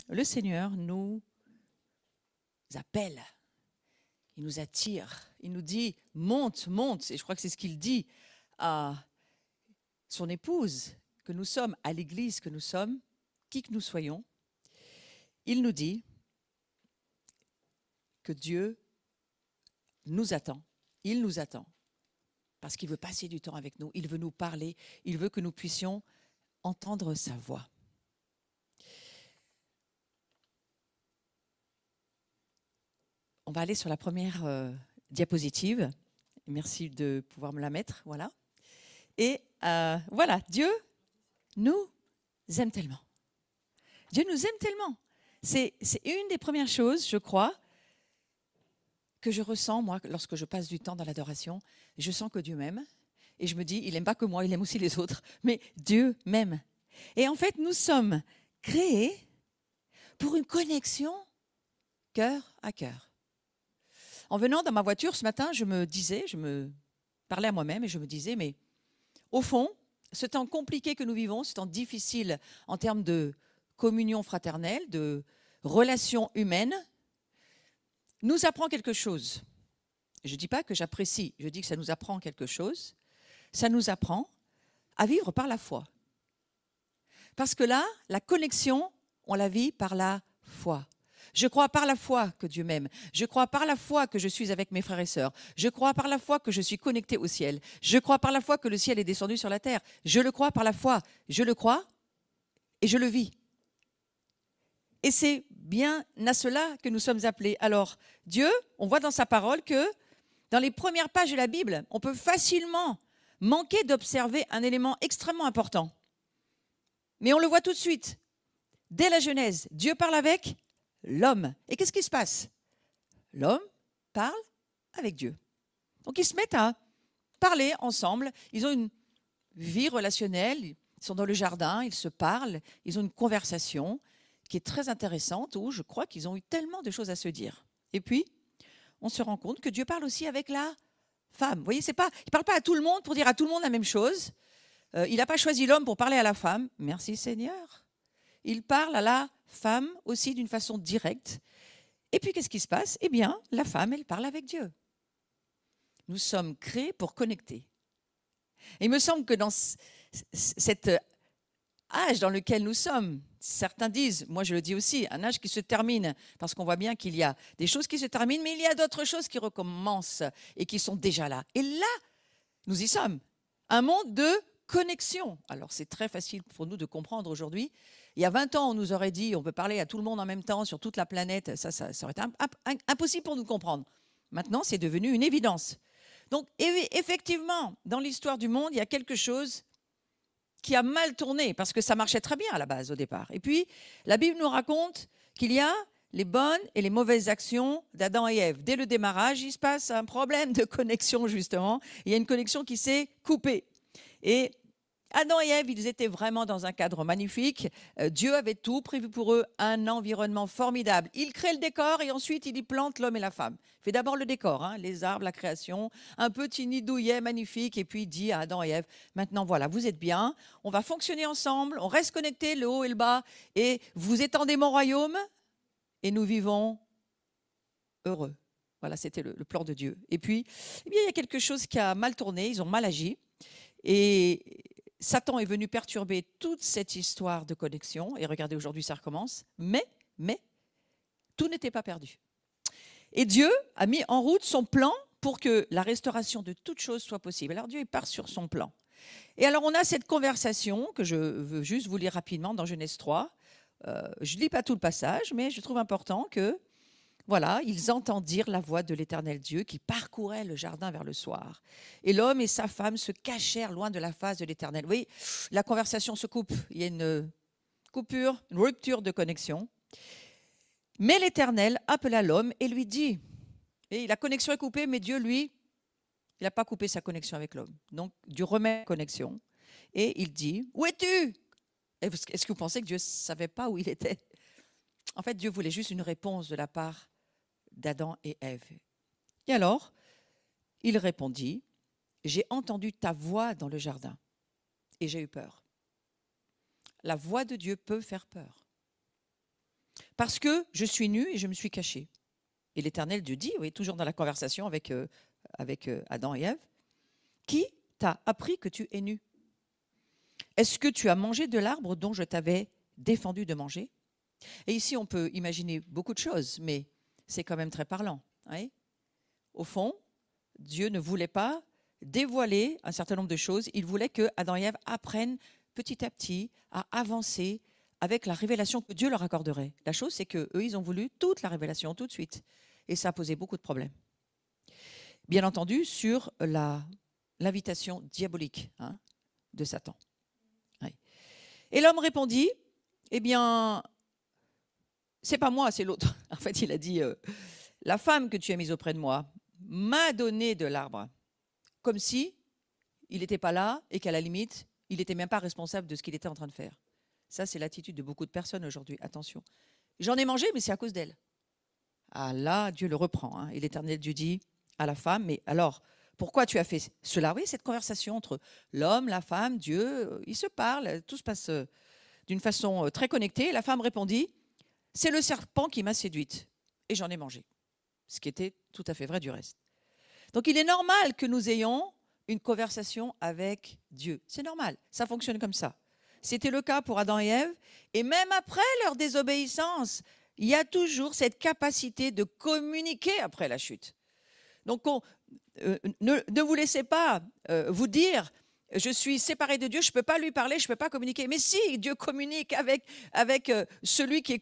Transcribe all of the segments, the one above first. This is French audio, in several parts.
le Seigneur nous appelle, il nous attire, il nous dit « monte, monte ». Et je crois que c'est ce qu'il dit à son épouse, que nous sommes, à l'église que nous sommes, qui que nous soyons. Il nous dit que Dieu nous attend, il nous attend, parce qu'il veut passer du temps avec nous, il veut nous parler, il veut que nous puissions entendre sa voix. On va aller sur la première diapositive. Merci de pouvoir me la mettre, voilà. Et voilà, Dieu nous aime tellement. Dieu nous aime tellement. C'est une des premières choses, je crois, que je ressens, moi, lorsque je passe du temps dans l'adoration. Je sens que Dieu m'aime. Et je me dis, il n'aime pas que moi, il aime aussi les autres. Mais Dieu m'aime. Et en fait, nous sommes créés pour une connexion cœur à cœur. En venant dans ma voiture ce matin, je me parlais à moi-même et je me disais, mais au fond, ce temps compliqué que nous vivons, ce temps difficile en termes de communion fraternelle, de relations humaines, nous apprend quelque chose. Je ne dis pas que j'apprécie, je dis que ça nous apprend quelque chose. Ça nous apprend à vivre par la foi. Parce que là, la connexion, on la vit par la foi. Je crois par la foi que Dieu m'aime. Je crois par la foi que je suis avec mes frères et sœurs. Je crois par la foi que je suis connecté au ciel. Je crois par la foi que le ciel est descendu sur la terre. Je le crois par la foi. Je le crois et je le vis. Et c'est bien à cela que nous sommes appelés. Alors, Dieu, on voit dans sa parole que dans les premières pages de la Bible, on peut facilement manquer d'observer un élément extrêmement important. Mais on le voit tout de suite. Dès la Genèse, Dieu parle avec l'homme. Et qu'est-ce qui se passe? L'homme parle avec Dieu. Donc ils se mettent à parler ensemble. Ils ont une vie relationnelle. Ils sont dans le jardin, ils se parlent. Ils ont une conversation qui est très intéressante où je crois qu'ils ont eu tellement de choses à se dire. Et puis, on se rend compte que Dieu parle aussi avec la femme. Vous voyez, il ne parle pas à tout le monde pour dire à tout le monde la même chose. Il n'a pas choisi l'homme pour parler à la femme. Merci Seigneur. Il parle à la femme aussi d'une façon directe. Et puis, qu'est-ce qui se passe? Eh bien, la femme, elle parle avec Dieu. Nous sommes créés pour connecter. Et il me semble que dans cet âge dans lequel nous sommes, certains disent, moi je le dis aussi, un âge qui se termine, parce qu'on voit bien qu'il y a des choses qui se terminent, mais il y a d'autres choses qui recommencent et qui sont déjà là. Et là, nous y sommes. Un monde de connexion. Alors c'est très facile pour nous de comprendre aujourd'hui. Il y a 20 ans, on nous aurait dit on peut parler à tout le monde en même temps sur toute la planète. Ça aurait été impossible pour nous de comprendre. Maintenant, c'est devenu une évidence. Donc effectivement, dans l'histoire du monde, il y a quelque chose qui a mal tourné, parce que ça marchait très bien à la base au départ. Et puis, la Bible nous raconte qu'il y a les bonnes et les mauvaises actions d'Adam et Ève. Dès le démarrage, il se passe un problème de connexion, justement. Il y a une connexion qui s'est coupée. Et Adam et Ève, ils étaient vraiment dans un cadre magnifique. Dieu avait tout prévu pour eux, un environnement formidable. Il crée le décor et ensuite il y plante l'homme et la femme. Il fait d'abord le décor, hein, les arbres, la création, un petit nid douillet magnifique, et puis il dit à Adam et Ève, maintenant voilà, vous êtes bien, on va fonctionner ensemble, on reste connectés, le haut et le bas, et vous étendez mon royaume, et nous vivons heureux. Voilà, c'était le plan de Dieu. Et puis, eh bien, il y a quelque chose qui a mal tourné, ils ont mal agi, et Satan est venu perturber toute cette histoire de connexion. Et regardez, aujourd'hui, ça recommence. Mais, tout n'était pas perdu. Et Dieu a mis en route son plan pour que la restauration de toute chose soit possible. Alors Dieu, il part sur son plan. Et alors, on a cette conversation que je veux juste vous lire rapidement dans Genèse 3. Je ne lis pas tout le passage, mais je trouve important que voilà, ils entendirent la voix de l'Éternel Dieu qui parcourait le jardin vers le soir. Et l'homme et sa femme se cachèrent loin de la face de l'Éternel. Vous voyez, la conversation se coupe. Il y a une coupure, une rupture de connexion. Mais l'Éternel appela l'homme et lui dit, et la connexion est coupée, mais Dieu, lui, il n'a pas coupé sa connexion avec l'homme. Donc, Dieu remet la connexion. Et il dit, où es-tu? Est-ce que vous pensez que Dieu ne savait pas où il était? En fait, Dieu voulait juste une réponse de la part d'Adam et Ève. Et alors, il répondit, j'ai entendu ta voix dans le jardin et j'ai eu peur. La voix de Dieu peut faire peur. parce que je suis nu et je me suis caché. Et l'Éternel Dieu dit, oui, toujours dans la conversation avec Adam et Ève, qui t'a appris que tu es nu? Est-ce que tu as mangé de l'arbre dont je t'avais défendu de manger? Et ici, on peut imaginer beaucoup de choses, mais c'est quand même très parlant. Hein? Au fond, Dieu ne voulait pas dévoiler un certain nombre de choses. Il voulait que Adam et Ève apprennent petit à petit à avancer avec la révélation que Dieu leur accorderait. La chose, c'est qu'eux, ils ont voulu toute la révélation tout de suite. Et ça a posé beaucoup de problèmes. Bien entendu, sur l'invitation diabolique de Satan. Oui. Et l'homme répondit, eh bien, c'est pas moi, c'est l'autre. En fait, il a dit, la femme que tu as mise auprès de moi m'a donné de l'arbre. Comme si il n'était pas là et qu'à la limite, il n'était même pas responsable de ce qu'il était en train de faire. Ça, c'est l'attitude de beaucoup de personnes aujourd'hui. Attention. J'en ai mangé, mais c'est à cause d'elle. Ah là, Dieu le reprend. Et l'Éternel Dieu dit à la femme, mais alors, pourquoi tu as fait cela? Oui, cette conversation entre l'homme, la femme, Dieu, ils se parlent, tout se passe d'une façon très connectée. La femme répondit, c'est le serpent qui m'a séduite et j'en ai mangé. Ce qui était tout à fait vrai du reste. Donc il est normal que nous ayons une conversation avec Dieu. C'est normal, ça fonctionne comme ça. C'était le cas pour Adam et Ève. Et même après leur désobéissance, il y a toujours cette capacité de communiquer après la chute. Donc ne vous laissez pas vous dire, je suis séparé de Dieu, je ne peux pas lui parler, je ne peux pas communiquer. Mais si, Dieu communique avec celui qui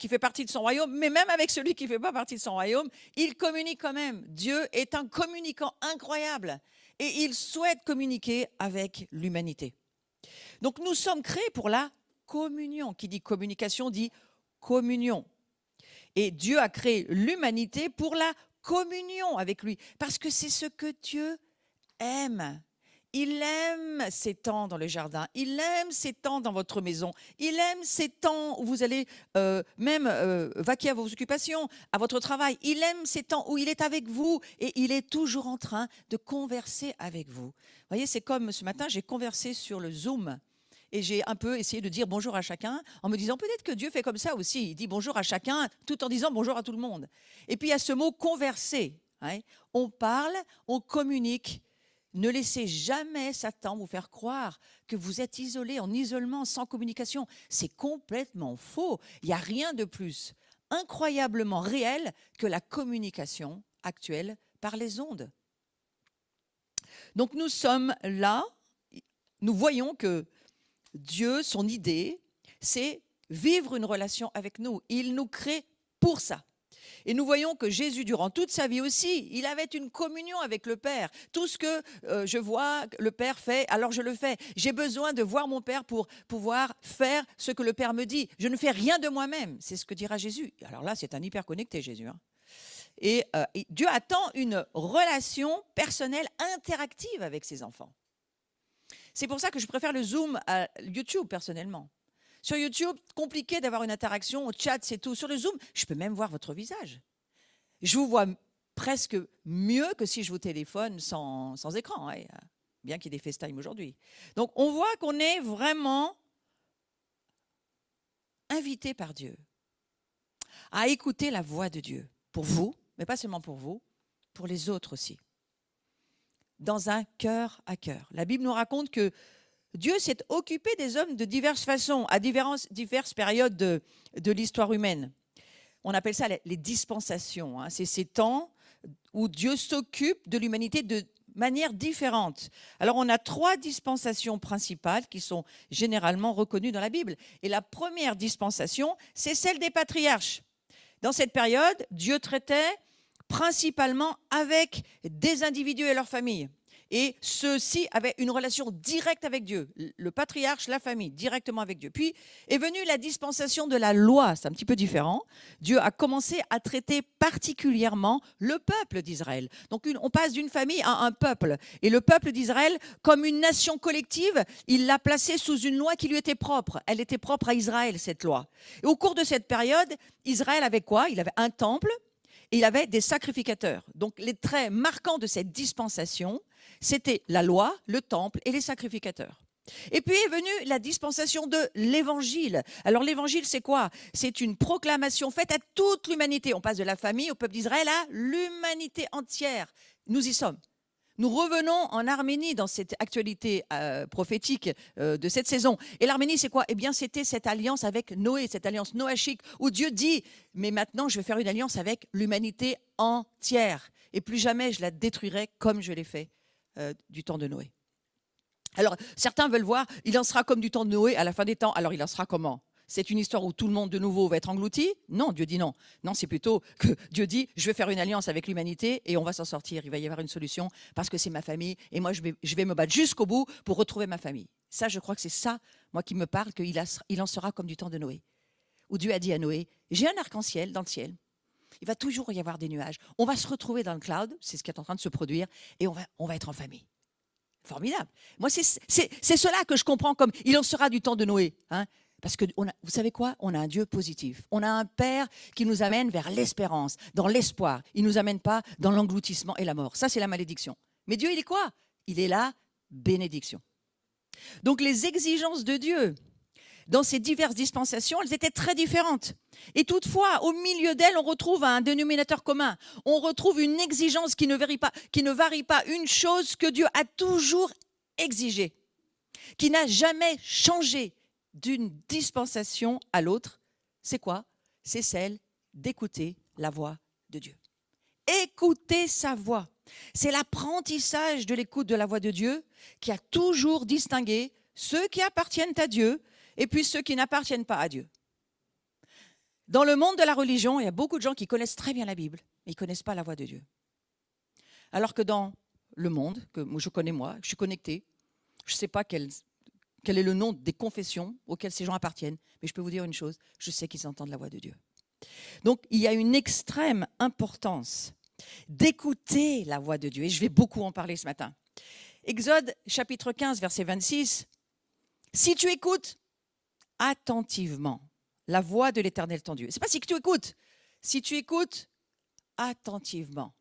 fait partie de son royaume, mais même avec celui qui ne fait pas partie de son royaume, il communique quand même. Dieu est un communicant incroyable et il souhaite communiquer avec l'humanité. Donc nous sommes créés pour la communion. Qui dit communication dit communion. Et Dieu a créé l'humanité pour la communion avec lui, parce que c'est ce que Dieu aime. Il aime ces temps dans le jardin, il aime ces temps dans votre maison, il aime ces temps où vous allez vaquer à vos occupations, à votre travail. Il aime ces temps où il est avec vous et il est toujours en train de converser avec vous. Vous voyez, c'est comme ce matin, j'ai conversé sur le Zoom. Et j'ai un peu essayé de dire bonjour à chacun en me disant peut-être que Dieu fait comme ça aussi. Il dit bonjour à chacun tout en disant bonjour à tout le monde. Et puis il y a ce mot converser. On parle, on communique. Ne laissez jamais Satan vous faire croire que vous êtes isolé, en isolement, sans communication. C'est complètement faux. Il n'y a rien de plus incroyablement réel que la communication actuelle par les ondes. Donc nous sommes là, nous voyons que Dieu, son idée, c'est vivre une relation avec nous. Il nous crée pour ça. Et nous voyons que Jésus, durant toute sa vie aussi, il avait une communion avec le Père. Tout ce que je vois le Père fait, alors je le fais. J'ai besoin de voir mon Père pour pouvoir faire ce que le Père me dit. Je ne fais rien de moi-même. C'est ce que dira Jésus. Alors là, c'est un hyper connecté, Jésus. Et Dieu attend une relation personnelle interactive avec ses enfants. C'est pour ça que je préfère le Zoom à YouTube, personnellement. Sur YouTube, compliqué d'avoir une interaction, au chat, c'est tout. Sur le Zoom, je peux même voir votre visage. Je vous vois presque mieux que si je vous téléphone sans écran, bien qu'il y ait des FaceTime aujourd'hui. Donc, on voit qu'on est vraiment invité par Dieu à écouter la voix de Dieu. Pour vous, mais pas seulement pour vous, pour les autres aussi. Dans un cœur à cœur. La Bible nous raconte que Dieu s'est occupé des hommes de diverses façons, à diverses périodes de l'histoire humaine. On appelle ça les dispensations. C'est ces temps où Dieu s'occupe de l'humanité de manière différente. Alors, on a 3 dispensations principales qui sont généralement reconnues dans la Bible. Et la première dispensation, c'est celle des patriarches. Dans cette période, Dieu traitait principalement avec des individus et leurs familles. Et ceux-ci avaient une relation directe avec Dieu. Le patriarche, la famille, directement avec Dieu. Puis est venue la dispensation de la loi. C'est un petit peu différent. Dieu a commencé à traiter particulièrement le peuple d'Israël. Donc on passe d'une famille à un peuple. Et le peuple d'Israël, comme une nation collective, il l'a placé sous une loi qui lui était propre. Elle était propre à Israël, cette loi. Et au cours de cette période, Israël avait quoi? Il avait un temple et il avait des sacrificateurs. Donc les traits marquants de cette dispensation, c'était la loi, le temple et les sacrificateurs. Et puis est venue la dispensation de l'évangile. Alors l'évangile, c'est quoi? C'est une proclamation faite à toute l'humanité. On passe de la famille au peuple d'Israël à l'humanité entière. Nous y sommes. Nous revenons en Arménie dans cette actualité prophétique de cette saison. Et l'Arménie, c'est quoi? Eh bien, c'était cette alliance avec Noé, cette alliance noachique, où Dieu dit, mais maintenant, je vais faire une alliance avec l'humanité entière. Et plus jamais, je la détruirai comme je l'ai fait du temps de Noé. Alors, certains veulent voir, il en sera comme du temps de Noé à la fin des temps. Alors, il en sera comment? C'est une histoire où tout le monde de nouveau va être englouti? Non, Dieu dit non. Non, c'est plutôt que Dieu dit, je vais faire une alliance avec l'humanité et on va s'en sortir. Il va y avoir une solution parce que c'est ma famille et moi, je vais me battre jusqu'au bout pour retrouver ma famille. Ça, je crois que c'est ça, moi, qui me parle, qu'il en sera comme du temps de Noé. Où Dieu a dit à Noé, j'ai un arc-en-ciel dans le ciel. Il va toujours y avoir des nuages. On va se retrouver dans le cloud, c'est ce qui est en train de se produire, et on va être en famille. Formidable. Moi, c'est cela que je comprends comme il en sera du temps de Noé. Hein, parce que, vous savez quoi? On a un Dieu positif. On a un Père qui nous amène vers l'espérance, dans l'espoir. Il ne nous amène pas dans l'engloutissement et la mort. Ça, c'est la malédiction. Mais Dieu, il est quoi? Il est la bénédiction. Donc, les exigences de Dieu, dans ces diverses dispensations, elles étaient très différentes. Et toutefois, au milieu d'elles, on retrouve un dénominateur commun. On retrouve une exigence qui ne varie pas, une chose que Dieu a toujours exigée, qui n'a jamais changé d'une dispensation à l'autre. C'est quoi? C'est celle d'écouter la voix de Dieu. Écouter sa voix. C'est l'apprentissage de l'écoute de la voix de Dieu qui a toujours distingué ceux qui appartiennent à Dieu et puis ceux qui n'appartiennent pas à Dieu. Dans le monde de la religion, il y a beaucoup de gens qui connaissent très bien la Bible, mais ils ne connaissent pas la voix de Dieu. Alors que dans le monde, que je connais moi, je suis connecté, je ne sais pas quel est le nom des confessions auxquelles ces gens appartiennent, mais je peux vous dire une chose, je sais qu'ils entendent la voix de Dieu. Donc, il y a une extrême importance d'écouter la voix de Dieu, et je vais beaucoup en parler ce matin. Exode chapitre 15, verset 26, « Si tu écoutes attentivement la voix de l'Éternel ton Dieu. » Ce n'est pas si tu écoutes, si tu écoutes attentivement.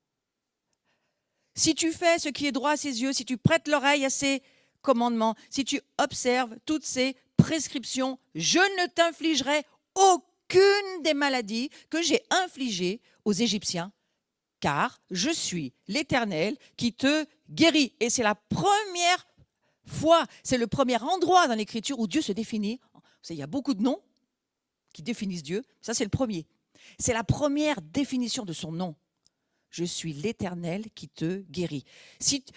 Si tu fais ce qui est droit à ses yeux, si tu prêtes l'oreille à ses commandements, si tu observes toutes ses prescriptions, je ne t'infligerai aucune des maladies que j'ai infligées aux Égyptiens, car je suis l'Éternel qui te guérit. Et c'est la première fois, c'est le premier endroit dans l'Écriture où Dieu se définit. Il y a beaucoup de noms qui définissent Dieu. Ça, c'est le premier. C'est la première définition de son nom. Je suis l'Éternel qui te guérit.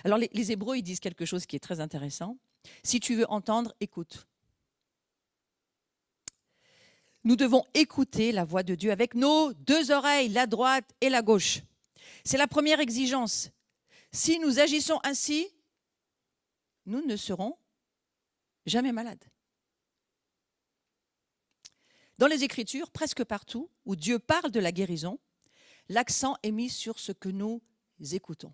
Alors, les Hébreux, ils disent quelque chose qui est très intéressant. Si tu veux entendre, écoute. Nous devons écouter la voix de Dieu avec nos deux oreilles, la droite et la gauche. C'est la première exigence. Si nous agissons ainsi, nous ne serons jamais malades. Dans les Écritures, presque partout où Dieu parle de la guérison, l'accent est mis sur ce que nous écoutons.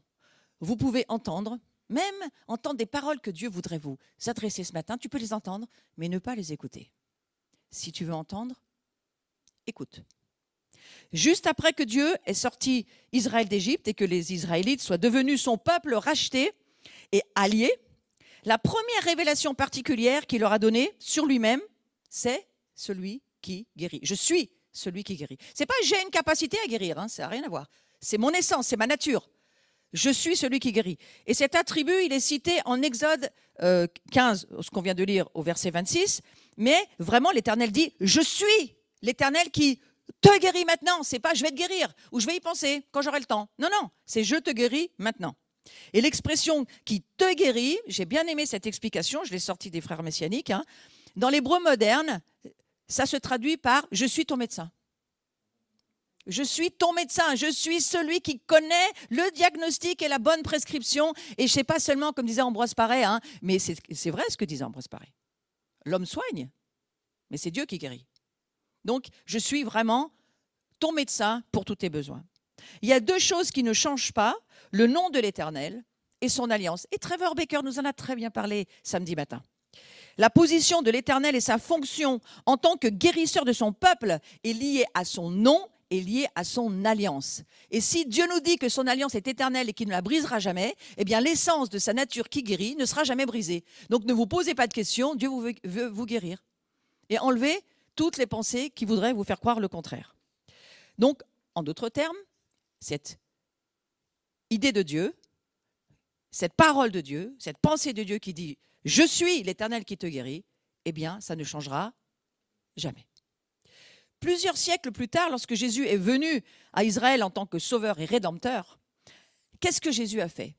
Vous pouvez entendre, même entendre des paroles que Dieu voudrait vous adresser ce matin. Tu peux les entendre, mais ne pas les écouter. Si tu veux entendre, écoute. Juste après que Dieu ait sorti Israël d'Égypte et que les Israélites soient devenus son peuple racheté et allié, la première révélation particulière qu'il leur a donnée sur lui-même, c'est celui qui guérit. Je suis celui qui guérit. Ce n'est pas j'ai une capacité à guérir, hein, ça n'a rien à voir. C'est mon essence, c'est ma nature. Je suis celui qui guérit. Et cet attribut, il est cité en Exode 15, ce qu'on vient de lire au verset 26, mais vraiment l'Éternel dit « Je suis l'Éternel qui te guérit maintenant ». Ce n'est pas « je vais te guérir » ou « je vais y penser quand j'aurai le temps ». Non, non, c'est « je te guéris maintenant ». Et l'expression « qui te guérit », j'ai bien aimé cette explication, je l'ai sortie des frères messianiques, hein. Dans l'hébreu moderne, ça se traduit par « je suis ton médecin ». Je suis ton médecin, je suis celui qui connaît le diagnostic et la bonne prescription. Et je ne sais pas seulement, comme disait Ambroise Paré, hein, mais c'est vrai ce que disait Ambroise Paré. L'homme soigne, mais c'est Dieu qui guérit. Donc, je suis vraiment ton médecin pour tous tes besoins. Il y a deux choses qui ne changent pas, le nom de l'Éternel et son alliance. Et Trevor Baker nous en a très bien parlé samedi matin. La position de l'Éternel et sa fonction en tant que guérisseur de son peuple est liée à son nom est lié à son alliance. Et si Dieu nous dit que son alliance est éternelle et qu'il ne la brisera jamais, eh bien l'essence de sa nature qui guérit ne sera jamais brisée. Donc ne vous posez pas de questions, Dieu veut vous guérir. Et enlevez toutes les pensées qui voudraient vous faire croire le contraire. Donc, en d'autres termes, cette idée de Dieu, cette parole de Dieu, cette pensée de Dieu qui dit « Je suis l'Éternel qui te guérit », eh bien, ça ne changera jamais. Plusieurs siècles plus tard, lorsque Jésus est venu à Israël en tant que sauveur et rédempteur, qu'est-ce que Jésus a fait?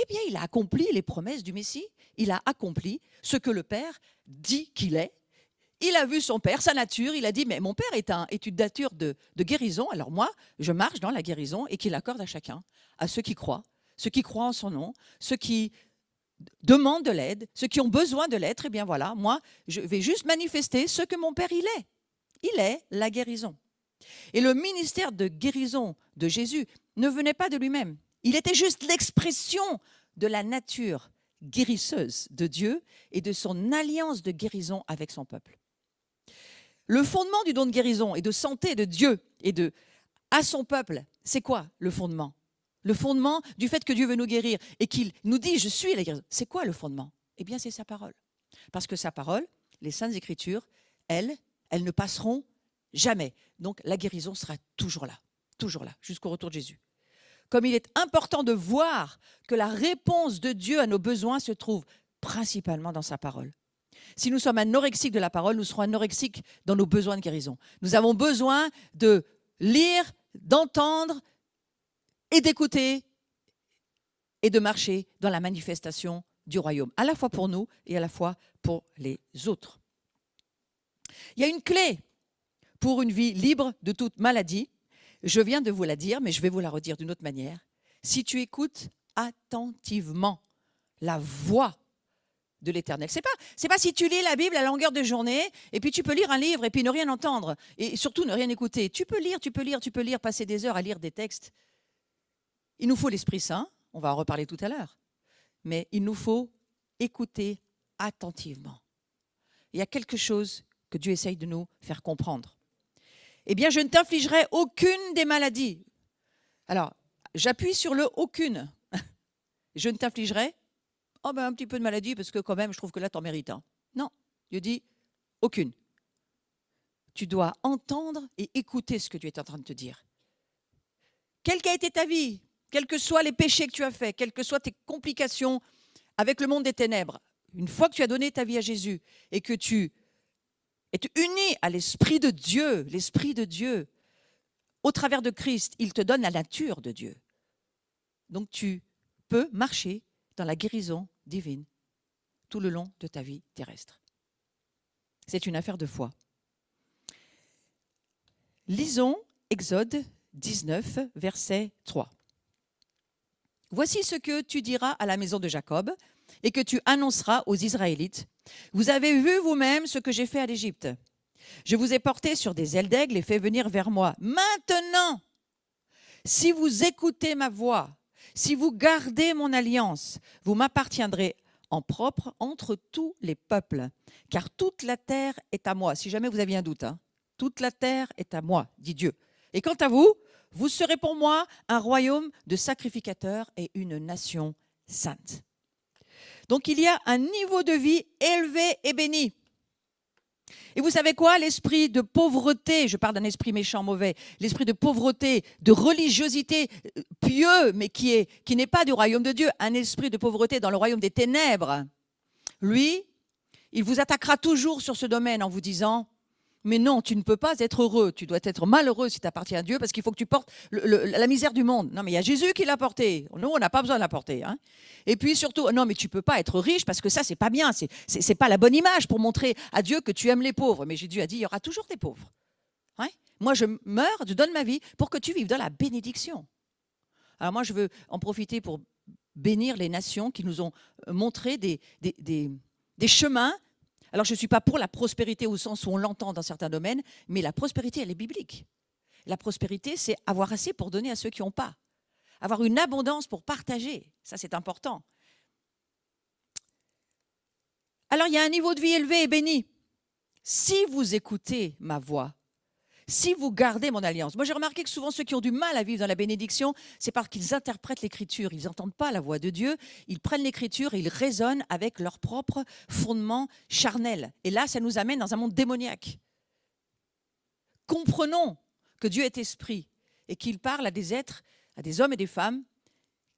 Eh bien, il a accompli les promesses du Messie. Il a accompli ce que le Père dit qu'il est. Il a vu son Père, sa nature. Il a dit, mais mon Père est une nature de guérison. Alors moi, je marche dans la guérison et qu'il accorde à chacun, à ceux qui croient en son nom, ceux qui demandent de l'aide, ceux qui ont besoin de l'être. Eh bien voilà, moi, je vais juste manifester ce que mon Père, il est. Il est la guérison. Et le ministère de guérison de Jésus ne venait pas de lui-même. Il était juste l'expression de la nature guérisseuse de Dieu et de son alliance de guérison avec son peuple. Le fondement du don de guérison et de santé de Dieu et à son peuple, c'est quoi le fondement? Le fondement du fait que Dieu veut nous guérir et qu'il nous dit « je suis la guérison ». C'est quoi le fondement? Eh bien, c'est sa parole. Parce que sa parole, les Saintes Écritures, elles ne passeront jamais. Donc, la guérison sera toujours là, jusqu'au retour de Jésus. Comme il est important de voir que la réponse de Dieu à nos besoins se trouve principalement dans sa parole. Si nous sommes anorexiques de la parole, nous serons anorexiques dans nos besoins de guérison. Nous avons besoin de lire, d'entendre et d'écouter et de marcher dans la manifestation du royaume, à la fois pour nous et à la fois pour les autres. Il y a une clé pour une vie libre de toute maladie. Je viens de vous la dire, mais je vais vous la redire d'une autre manière. Si tu écoutes attentivement la voix de l'Éternel. C'est pas si tu lis la Bible à longueur de journée, et puis tu peux lire un livre et puis ne rien entendre, et surtout ne rien écouter. Tu peux lire, passer des heures à lire des textes. Il nous faut l'Esprit Saint, on va en reparler tout à l'heure, mais il nous faut écouter attentivement. Il y a quelque chose que Dieu essaye de nous faire comprendre. Eh bien, je ne t'infligerai aucune des maladies. Alors, j'appuie sur le « aucune ». Je ne t'infligerai un petit peu de maladie, parce que quand même, je trouve que là, tu en mérites. Non, Dieu dit « aucune ». Tu dois entendre et écouter ce que Dieu est en train de te dire. Quelle qu'a été ta vie, quels que soient les péchés que tu as faits, quelles que soient tes complications avec le monde des ténèbres, une fois que tu as donné ta vie à Jésus et que tu es uni à l'Esprit de Dieu, au travers de Christ, il te donne la nature de Dieu. Donc tu peux marcher dans la guérison divine tout le long de ta vie terrestre. C'est une affaire de foi. Lisons Exode 19, verset 3. « Voici ce que tu diras à la maison de Jacob et que tu annonceras aux Israélites. Vous avez vu vous-même ce que j'ai fait à l'Égypte. Je vous ai porté sur des ailes d'aigle et fait venir vers moi. Maintenant, si vous écoutez ma voix, si vous gardez mon alliance, vous m'appartiendrez en propre entre tous les peuples, car toute la terre est à moi. » Si jamais vous aviez un doute, toute la terre est à moi, dit Dieu. Et quant à vous, vous serez pour moi un royaume de sacrificateurs et une nation sainte. Donc il y a un niveau de vie élevé et béni. Et vous savez quoi? L'esprit de pauvreté, je parle d'un esprit méchant, mauvais, l'esprit de pauvreté, de religiosité pieux, mais qui n'est pas du royaume de Dieu, un esprit de pauvreté dans le royaume des ténèbres, lui, il vous attaquera toujours sur ce domaine en vous disant « Mais non, tu ne peux pas être heureux, tu dois être malheureux si tu appartiens à Dieu parce qu'il faut que tu portes la misère du monde. » Non, mais il y a Jésus qui l'a porté. Nous, on n'a pas besoin de la porter. Et puis surtout, non, mais tu ne peux pas être riche parce que ça, c'est pas bien. C'est pas la bonne image pour montrer à Dieu que tu aimes les pauvres. Mais Jésus a dit, il y aura toujours des pauvres. Moi, je meurs, je donne ma vie pour que tu vives dans la bénédiction. Alors moi, je veux en profiter pour bénir les nations qui nous ont montré des chemins. Alors, je ne suis pas pour la prospérité au sens où on l'entend dans certains domaines, mais la prospérité, elle est biblique. La prospérité, c'est avoir assez pour donner à ceux qui n'ont pas. Avoir une abondance pour partager. Ça, c'est important. Alors, il y a un niveau de vie élevé et béni. Si vous écoutez ma voix, si vous gardez mon alliance. Moi, j'ai remarqué que souvent, ceux qui ont du mal à vivre dans la bénédiction, c'est parce qu'ils interprètent l'Écriture. Ils n'entendent pas la voix de Dieu. Ils prennent l'Écriture et ils raisonnent avec leur propre fondement charnel. Et là, ça nous amène dans un monde démoniaque. Comprenons que Dieu est esprit et qu'il parle à des êtres, à des hommes et des femmes,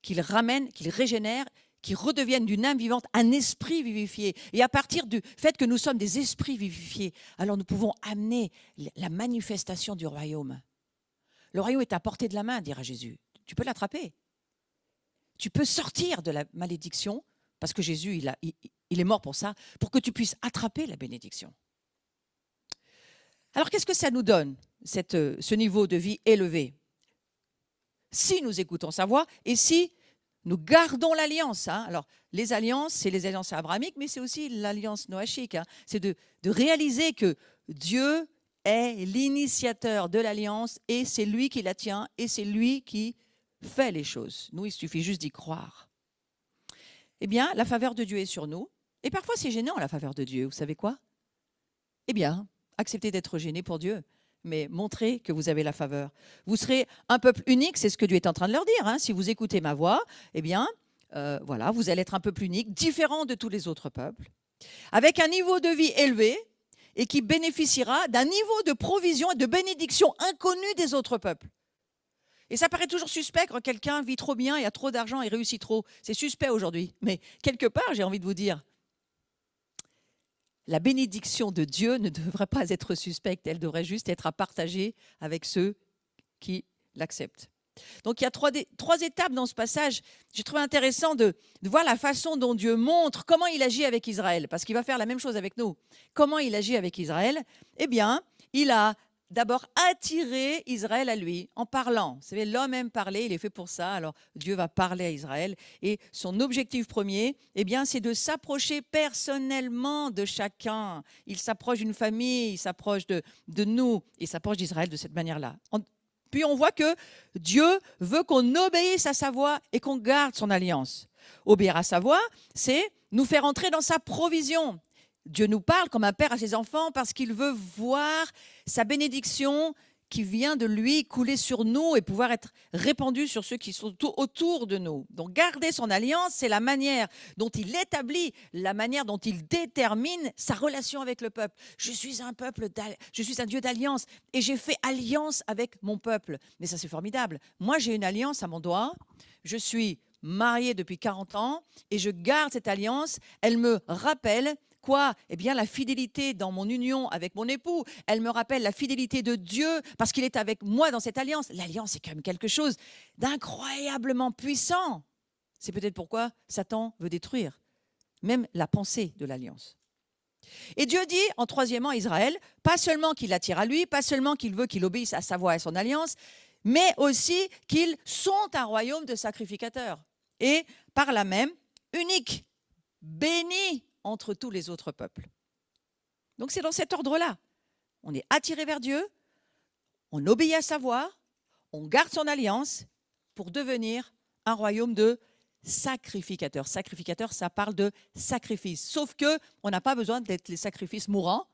qu'il ramène, qu'il régénère, qui redeviennent d'une âme vivante un esprit vivifié. Et à partir du fait que nous sommes des esprits vivifiés, alors nous pouvons amener la manifestation du royaume. Le royaume est à portée de la main, dira Jésus. Tu peux l'attraper. Tu peux sortir de la malédiction, parce que Jésus, il est mort pour ça, pour que tu puisses attraper la bénédiction. Alors, qu'est-ce que ça nous donne, ce niveau de vie élevé? Si nous écoutons sa voix et si nous gardons l'alliance. Alors, les alliances, c'est les alliances abrahamiques, mais c'est aussi l'alliance noachique. C'est de réaliser que Dieu est l'initiateur de l'alliance et c'est lui qui la tient et c'est lui qui fait les choses. Nous, il suffit juste d'y croire. Eh bien, la faveur de Dieu est sur nous. Et parfois, c'est gênant, la faveur de Dieu. Vous savez quoi? Eh bien, acceptez d'être gêné pour Dieu, mais montrez que vous avez la faveur. Vous serez un peuple unique, c'est ce que Dieu est en train de leur dire. Si vous écoutez ma voix, eh bien, voilà, vous allez être un peuple unique, différent de tous les autres peuples, avec un niveau de vie élevé et qui bénéficiera d'un niveau de provision et de bénédiction inconnu des autres peuples. Et ça paraît toujours suspect quand quelqu'un vit trop bien et a trop d'argent et réussit trop. C'est suspect aujourd'hui. Mais quelque part, j'ai envie de vous dire, la bénédiction de Dieu ne devrait pas être suspecte, elle devrait juste être à partager avec ceux qui l'acceptent. Donc il y a trois étapes dans ce passage. J'ai trouvé intéressant de voir la façon dont Dieu montre comment il agit avec Israël, parce qu'il va faire la même chose avec nous. Comment il agit avec Israël? Eh bien, il a d'abord attiré Israël à lui en parlant. Vous savez, l'homme aime parler, il est fait pour ça. Alors Dieu va parler à Israël et son objectif premier, eh bien, c'est de s'approcher personnellement de chacun. Il s'approche d'une famille, il s'approche de nous, il s'approche d'Israël de cette manière-là. Puis on voit que Dieu veut qu'on obéisse à sa voix et qu'on garde son alliance. Obéir à sa voix, c'est nous faire entrer dans sa provision. Dieu nous parle comme un père à ses enfants parce qu'il veut voir sa bénédiction qui vient de lui couler sur nous et pouvoir être répandue sur ceux qui sont autour de nous. Donc garder son alliance, c'est la manière dont il établit, la manière dont il détermine sa relation avec le peuple. Je suis un Dieu d'alliance et j'ai fait alliance avec mon peuple. Mais ça, c'est formidable. Moi, j'ai une alliance à mon doigt. Je suis mariée depuis 40 ans et je garde cette alliance. Elle me rappelle quoi? Eh bien, la fidélité dans mon union avec mon époux. Elle me rappelle la fidélité de Dieu parce qu'il est avec moi dans cette alliance. L'alliance, c'est quand même quelque chose d'incroyablement puissant. C'est peut-être pourquoi Satan veut détruire même la pensée de l'alliance. Et Dieu dit, en troisièmement, à Israël, pas seulement qu'il l'attire à lui, pas seulement qu'il veut qu'il obéisse à sa voix et à son alliance, mais aussi qu'ils sont un royaume de sacrificateurs. Et par là même, unique, béni entre tous les autres peuples. Donc c'est dans cet ordre-là. On est attiré vers Dieu, on obéit à sa voix, on garde son alliance pour devenir un royaume de sacrificateurs. Sacrificateurs, ça parle de sacrifice. Sauf qu'on n'a pas besoin d'être les sacrifices mourants,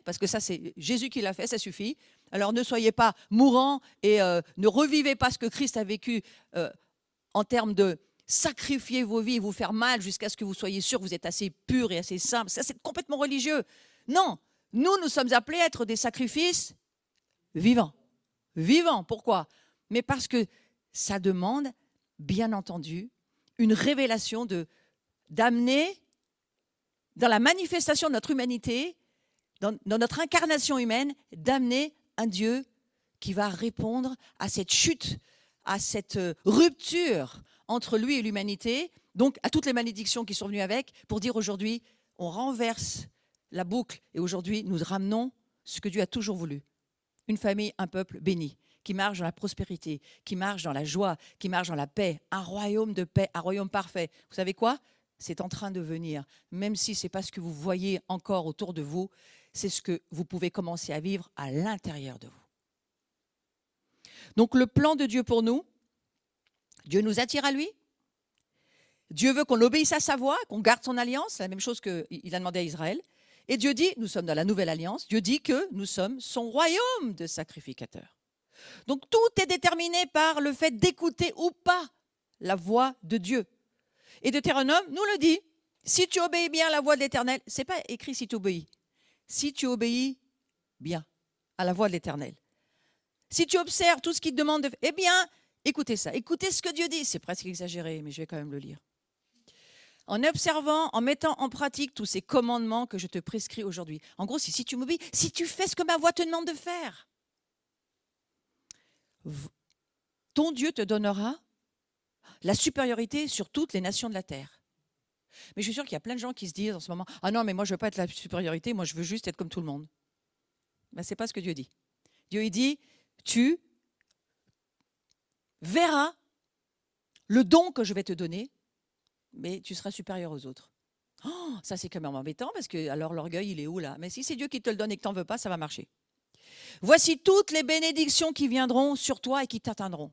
parce que ça c'est Jésus qui l'a fait, ça suffit. Alors ne soyez pas mourants et ne revivez pas ce que Christ a vécu en termes de sacrifier vos vies et vous faire mal jusqu'à ce que vous soyez sûr que vous êtes assez pur et assez simple. Ça, c'est complètement religieux. Non, nous sommes appelés à être des sacrifices vivants. Vivants, pourquoi? Mais parce que ça demande, bien entendu, une révélation d'amener dans la manifestation de notre humanité, dans notre incarnation humaine, d'amener un Dieu qui va répondre à cette chute, à cette rupture entre lui et l'humanité, donc à toutes les malédictions qui sont venues avec, pour dire aujourd'hui, on renverse la boucle et aujourd'hui, nous ramenons ce que Dieu a toujours voulu. Une famille, un peuple béni, qui marche dans la prospérité, qui marche dans la joie, qui marche dans la paix, un royaume de paix, un royaume parfait. Vous savez quoi? C'est en train de venir, même si ce n'est pas ce que vous voyez encore autour de vous, c'est ce que vous pouvez commencer à vivre à l'intérieur de vous. Donc le plan de Dieu pour nous, Dieu nous attire à lui. Dieu veut qu'on obéisse à sa voix, qu'on garde son alliance, c'est la même chose qu'il a demandé à Israël. Et Dieu dit, nous sommes dans la nouvelle alliance, Dieu dit que nous sommes son royaume de sacrificateurs. Donc tout est déterminé par le fait d'écouter ou pas la voix de Dieu. Et Deutéronome nous le dit, si tu obéis bien à la voix de l'Éternel, ce n'est pas écrit si tu obéis, si tu obéis bien à la voix de l'Éternel. Si tu observes tout ce qu'il te demande de faire, eh bien, écoutez ça, écoutez ce que Dieu dit. C'est presque exagéré, mais je vais quand même le lire. En observant, en mettant en pratique tous ces commandements que je te prescris aujourd'hui. En gros, si tu m'obéis, si tu fais ce que ma voix te demande de faire, ton Dieu te donnera la supériorité sur toutes les nations de la terre. Mais je suis sûre qu'il y a plein de gens qui se disent en ce moment, « Ah non, mais moi je ne veux pas être la supériorité, moi je veux juste être comme tout le monde. » Ben, ce n'est pas ce que Dieu dit. Dieu il dit, tu verras le don que je vais te donner, mais tu seras supérieur aux autres. Oh, ça c'est quand même embêtant parce que alors l'orgueil il est où là? Mais si c'est Dieu qui te le donne et que tu n'en veux pas, ça va marcher. Voici toutes les bénédictions qui viendront sur toi et qui t'atteindront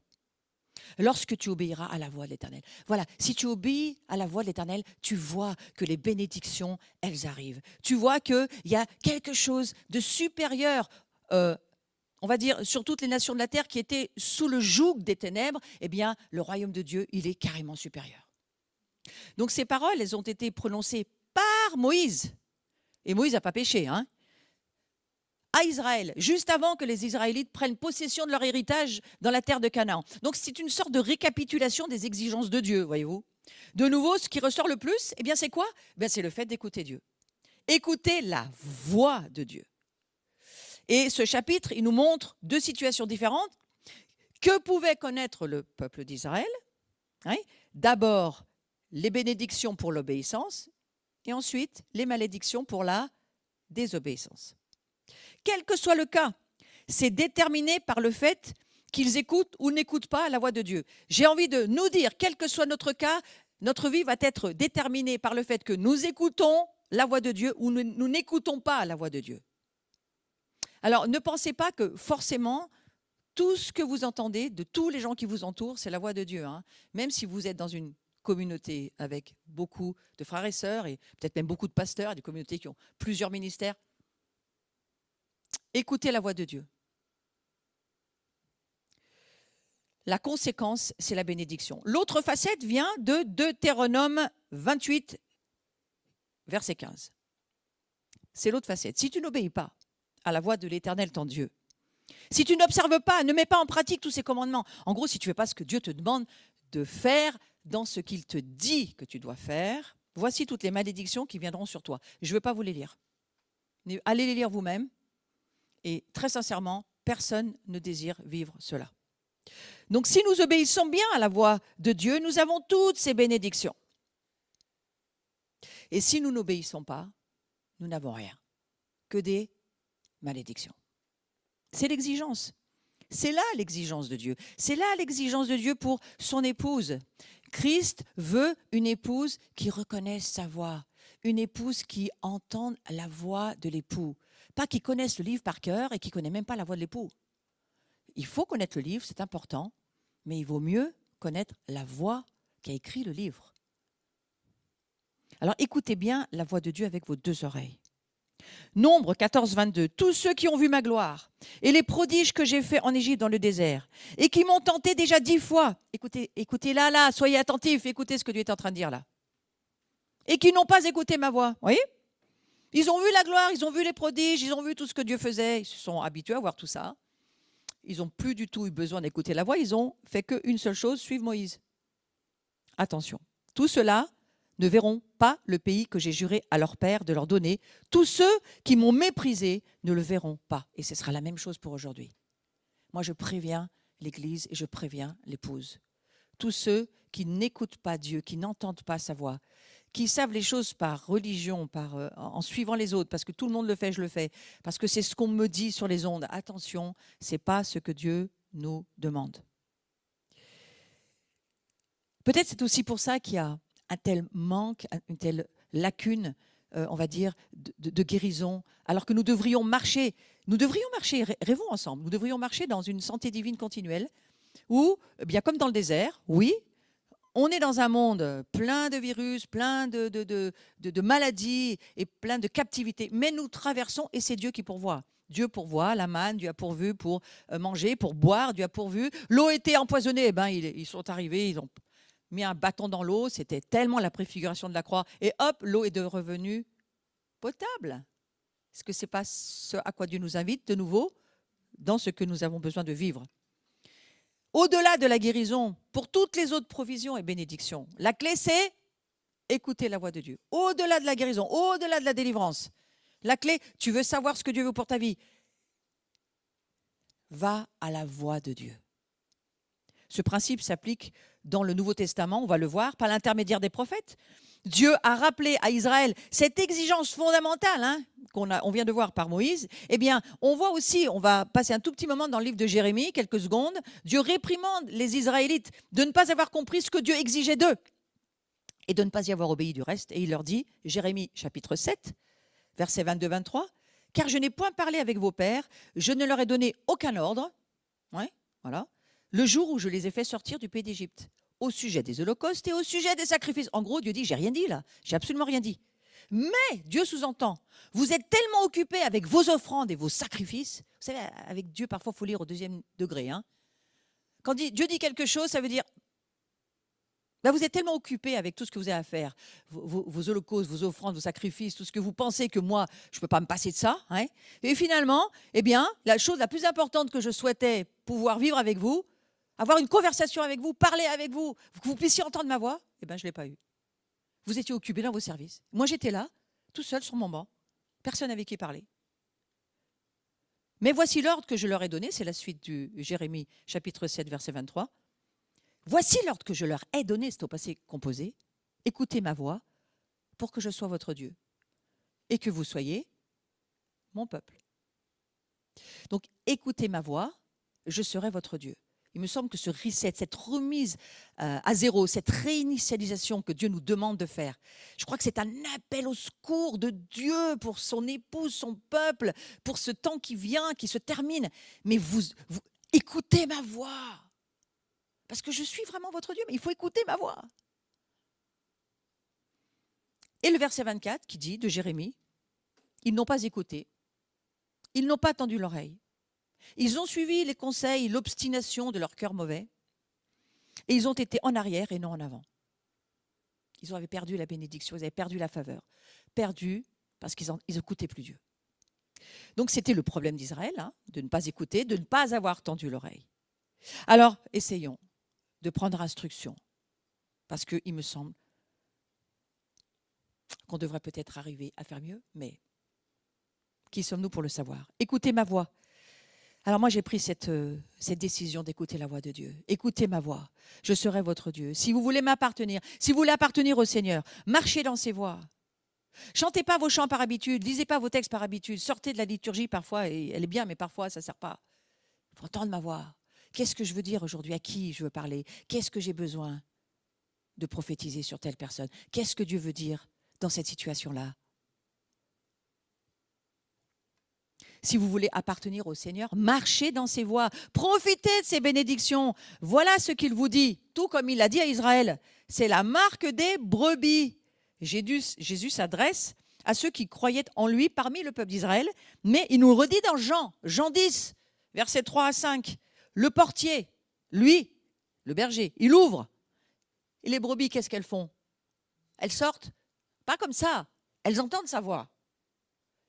lorsque tu obéiras à la voix de l'Éternel. Voilà, si tu obéis à la voix de l'Éternel, tu vois que les bénédictions, elles arrivent. Tu vois qu'il y a quelque chose de supérieur, on va dire, sur toutes les nations de la terre qui étaient sous le joug des ténèbres. Eh bien, le royaume de Dieu, il est carrément supérieur. Donc ces paroles, elles ont été prononcées par Moïse. Et Moïse n'a pas péché, hein, à Israël, juste avant que les Israélites prennent possession de leur héritage dans la terre de Canaan. Donc c'est une sorte de récapitulation des exigences de Dieu, voyez-vous. De nouveau, ce qui ressort le plus, eh bien c'est quoi? C'est le fait d'écouter Dieu. Écouter la voix de Dieu. Et ce chapitre, il nous montre deux situations différentes que pouvait connaître le peuple d'Israël. Hein? D'abord, les bénédictions pour l'obéissance et ensuite les malédictions pour la désobéissance. Quel que soit le cas, c'est déterminé par le fait qu'ils écoutent ou n'écoutent pas la voix de Dieu. J'ai envie de nous dire, quel que soit notre cas, notre vie va être déterminée par le fait que nous écoutons la voix de Dieu ou nous n'écoutons pas la voix de Dieu. Alors, ne pensez pas que forcément, tout ce que vous entendez de tous les gens qui vous entourent, c'est la voix de Dieu. Hein. Même si vous êtes dans une communauté avec beaucoup de frères et sœurs et peut-être même beaucoup de pasteurs, des communautés qui ont plusieurs ministères, écoutez la voix de Dieu. La conséquence, c'est la bénédiction. L'autre facette vient de Deutéronome 28, verset 15. C'est l'autre facette. Si tu n'obéis pas à la voix de l'Éternel, ton Dieu, si tu n'observes pas, ne mets pas en pratique tous ces commandements, en gros, si tu ne fais pas ce que Dieu te demande de faire dans ce qu'il te dit que tu dois faire, voici toutes les malédictions qui viendront sur toi. Je ne vais pas vous les lire. Allez les lire vous-même. Et très sincèrement, personne ne désire vivre cela. Donc si nous obéissons bien à la voix de Dieu, nous avons toutes ces bénédictions. Et si nous n'obéissons pas, nous n'avons rien, que des malédictions. C'est l'exigence. C'est là l'exigence de Dieu. C'est là l'exigence de Dieu pour son épouse. Christ veut une épouse qui reconnaisse sa voix, une épouse qui entende la voix de l'époux. Pas qui connaisse le livre par cœur et qui ne connaît même pas la voix de l'époux. Il faut connaître le livre, c'est important, mais il vaut mieux connaître la voix qui a écrit le livre. Alors écoutez bien la voix de Dieu avec vos deux oreilles. Nombre 14, 22. Tous ceux qui ont vu ma gloire et les prodiges que j'ai faits en Égypte dans le désert et qui m'ont tenté déjà 10 fois. Écoutez là, soyez attentifs, écoutez ce que Dieu est en train de dire là. Et qui n'ont pas écouté ma voix. Vous voyez ? Ils ont vu la gloire, ils ont vu les prodiges, ils ont vu tout ce que Dieu faisait. Ils se sont habitués à voir tout ça. Ils n'ont plus du tout eu besoin d'écouter la voix. Ils ont fait qu'une seule chose, suivre Moïse. Attention, tout cela ne verront pas le pays que j'ai juré à leur père de leur donner. Tous ceux qui m'ont méprisé ne le verront pas. Et ce sera la même chose pour aujourd'hui. Moi, je préviens l'Église et je préviens l'épouse. Tous ceux qui n'écoutent pas Dieu, qui n'entendent pas sa voix, qui savent les choses par religion, en suivant les autres, parce que tout le monde le fait, je le fais, parce que c'est ce qu'on me dit sur les ondes. Attention, ce n'est pas ce que Dieu nous demande. Peut-être c'est aussi pour ça qu'il y a un tel manque, une telle lacune, on va dire, de guérison, alors que nous devrions marcher, rêvons ensemble, nous devrions marcher dans une santé divine continuelle, où, bien comme dans le désert, oui, On est dans un monde plein de virus, plein de maladies et plein de captivités. Mais nous traversons et c'est Dieu qui pourvoit. Dieu pourvoit la manne, Dieu a pourvu pour manger, pour boire, Dieu a pourvu. L'eau était empoisonnée, eh ben, ils sont arrivés, ils ont mis un bâton dans l'eau, c'était tellement la préfiguration de la croix. Et hop, l'eau est revenue potable. Est-ce que ce n'est pas ce à quoi Dieu nous invite de nouveau dans ce que nous avons besoin de vivre? Au-delà de la guérison, pour toutes les autres provisions et bénédictions, la clé c'est écouter la voix de Dieu. Au-delà de la guérison, au-delà de la délivrance, la clé, tu veux savoir ce que Dieu veut pour ta vie, va à la voix de Dieu. Ce principe s'applique dans le Nouveau Testament, on va le voir, par l'intermédiaire des prophètes. Dieu a rappelé à Israël cette exigence fondamentale qu'on vient de voir par Moïse. Eh bien, on voit aussi, on va passer un tout petit moment dans le livre de Jérémie, quelques secondes, Dieu réprimande les Israélites de ne pas avoir compris ce que Dieu exigeait d'eux et de ne pas y avoir obéi du reste. Et il leur dit, Jérémie chapitre 7, versets 22-23, « Car je n'ai point parlé avec vos pères, je ne leur ai donné aucun ordre, voilà, le jour où je les ai fait sortir du pays d'Égypte, au sujet des holocaustes et au sujet des sacrifices. » En gros, Dieu dit, j'ai rien dit là, j'ai absolument rien dit. Mais Dieu sous-entend, vous êtes tellement occupés avec vos offrandes et vos sacrifices. Vous savez, avec Dieu, parfois, il faut lire au deuxième degré. Quand Dieu dit quelque chose, ça veut dire, vous êtes tellement occupés avec tout ce que vous avez à faire, vos holocaustes, vos offrandes, vos sacrifices, tout ce que vous pensez que moi, je ne peux pas me passer de ça. Et finalement, eh bien, la chose la plus importante que je souhaitais pouvoir vivre avec vous, avoir une conversation avec vous, parler avec vous, que vous puissiez entendre ma voix, eh bien, je ne l'ai pas eu. Vous étiez occupés dans vos services. Moi, j'étais là, tout seul sur mon banc. Personne avec qui parler. Mais voici l'ordre que je leur ai donné, c'est la suite du Jérémie chapitre 7, verset 23. Voici l'ordre que je leur ai donné, c'est au passé composé. Écoutez ma voix pour que je sois votre Dieu et que vous soyez mon peuple. Donc, écoutez ma voix, je serai votre Dieu. Il me semble que ce reset, cette remise à zéro, cette réinitialisation que Dieu nous demande de faire, je crois que c'est un appel au secours de Dieu pour son épouse, son peuple, pour ce temps qui vient, qui se termine. Mais vous écoutez ma voix. Parce que je suis vraiment votre Dieu, mais il faut écouter ma voix. Et le verset 24 qui dit de Jérémie, ils n'ont pas écouté, ils n'ont pas tendu l'oreille. Ils ont suivi les conseils, l'obstination de leur cœur mauvais, et ils ont été en arrière et non en avant. Ils avaient perdu la bénédiction, ils avaient perdu la faveur, perdu parce qu'ils n'écoutaient plus Dieu. Donc c'était le problème d'Israël, de ne pas écouter, de ne pas avoir tendu l'oreille. Alors, essayons de prendre instruction, parce qu'il me semble qu'on devrait peut-être arriver à faire mieux, mais qui sommes-nous pour le savoir? Écoutez ma voix. Alors moi, j'ai pris cette décision d'écouter la voix de Dieu. Écoutez ma voix, je serai votre Dieu. Si vous voulez m'appartenir, si vous voulez appartenir au Seigneur, marchez dans ses voies. Chantez pas vos chants par habitude, lisez pas vos textes par habitude, sortez de la liturgie parfois, et elle est bien, mais parfois ça ne sert pas. Il faut entendre ma voix. Qu'est-ce que je veux dire aujourd'hui? À qui je veux parler? Qu'est-ce que j'ai besoin de prophétiser sur telle personne? Qu'est-ce que Dieu veut dire dans cette situation-là? Si vous voulez appartenir au Seigneur, marchez dans ses voies, profitez de ses bénédictions. Voilà ce qu'il vous dit, tout comme il l'a dit à Israël. C'est la marque des brebis. Jésus s'adresse à ceux qui croyaient en lui parmi le peuple d'Israël, mais il nous le redit dans Jean 10, versets 3 à 5. Le portier, lui, le berger, il ouvre. Et les brebis, qu'est-ce qu'elles font? Elles sortent. Pas comme ça. Elles entendent sa voix.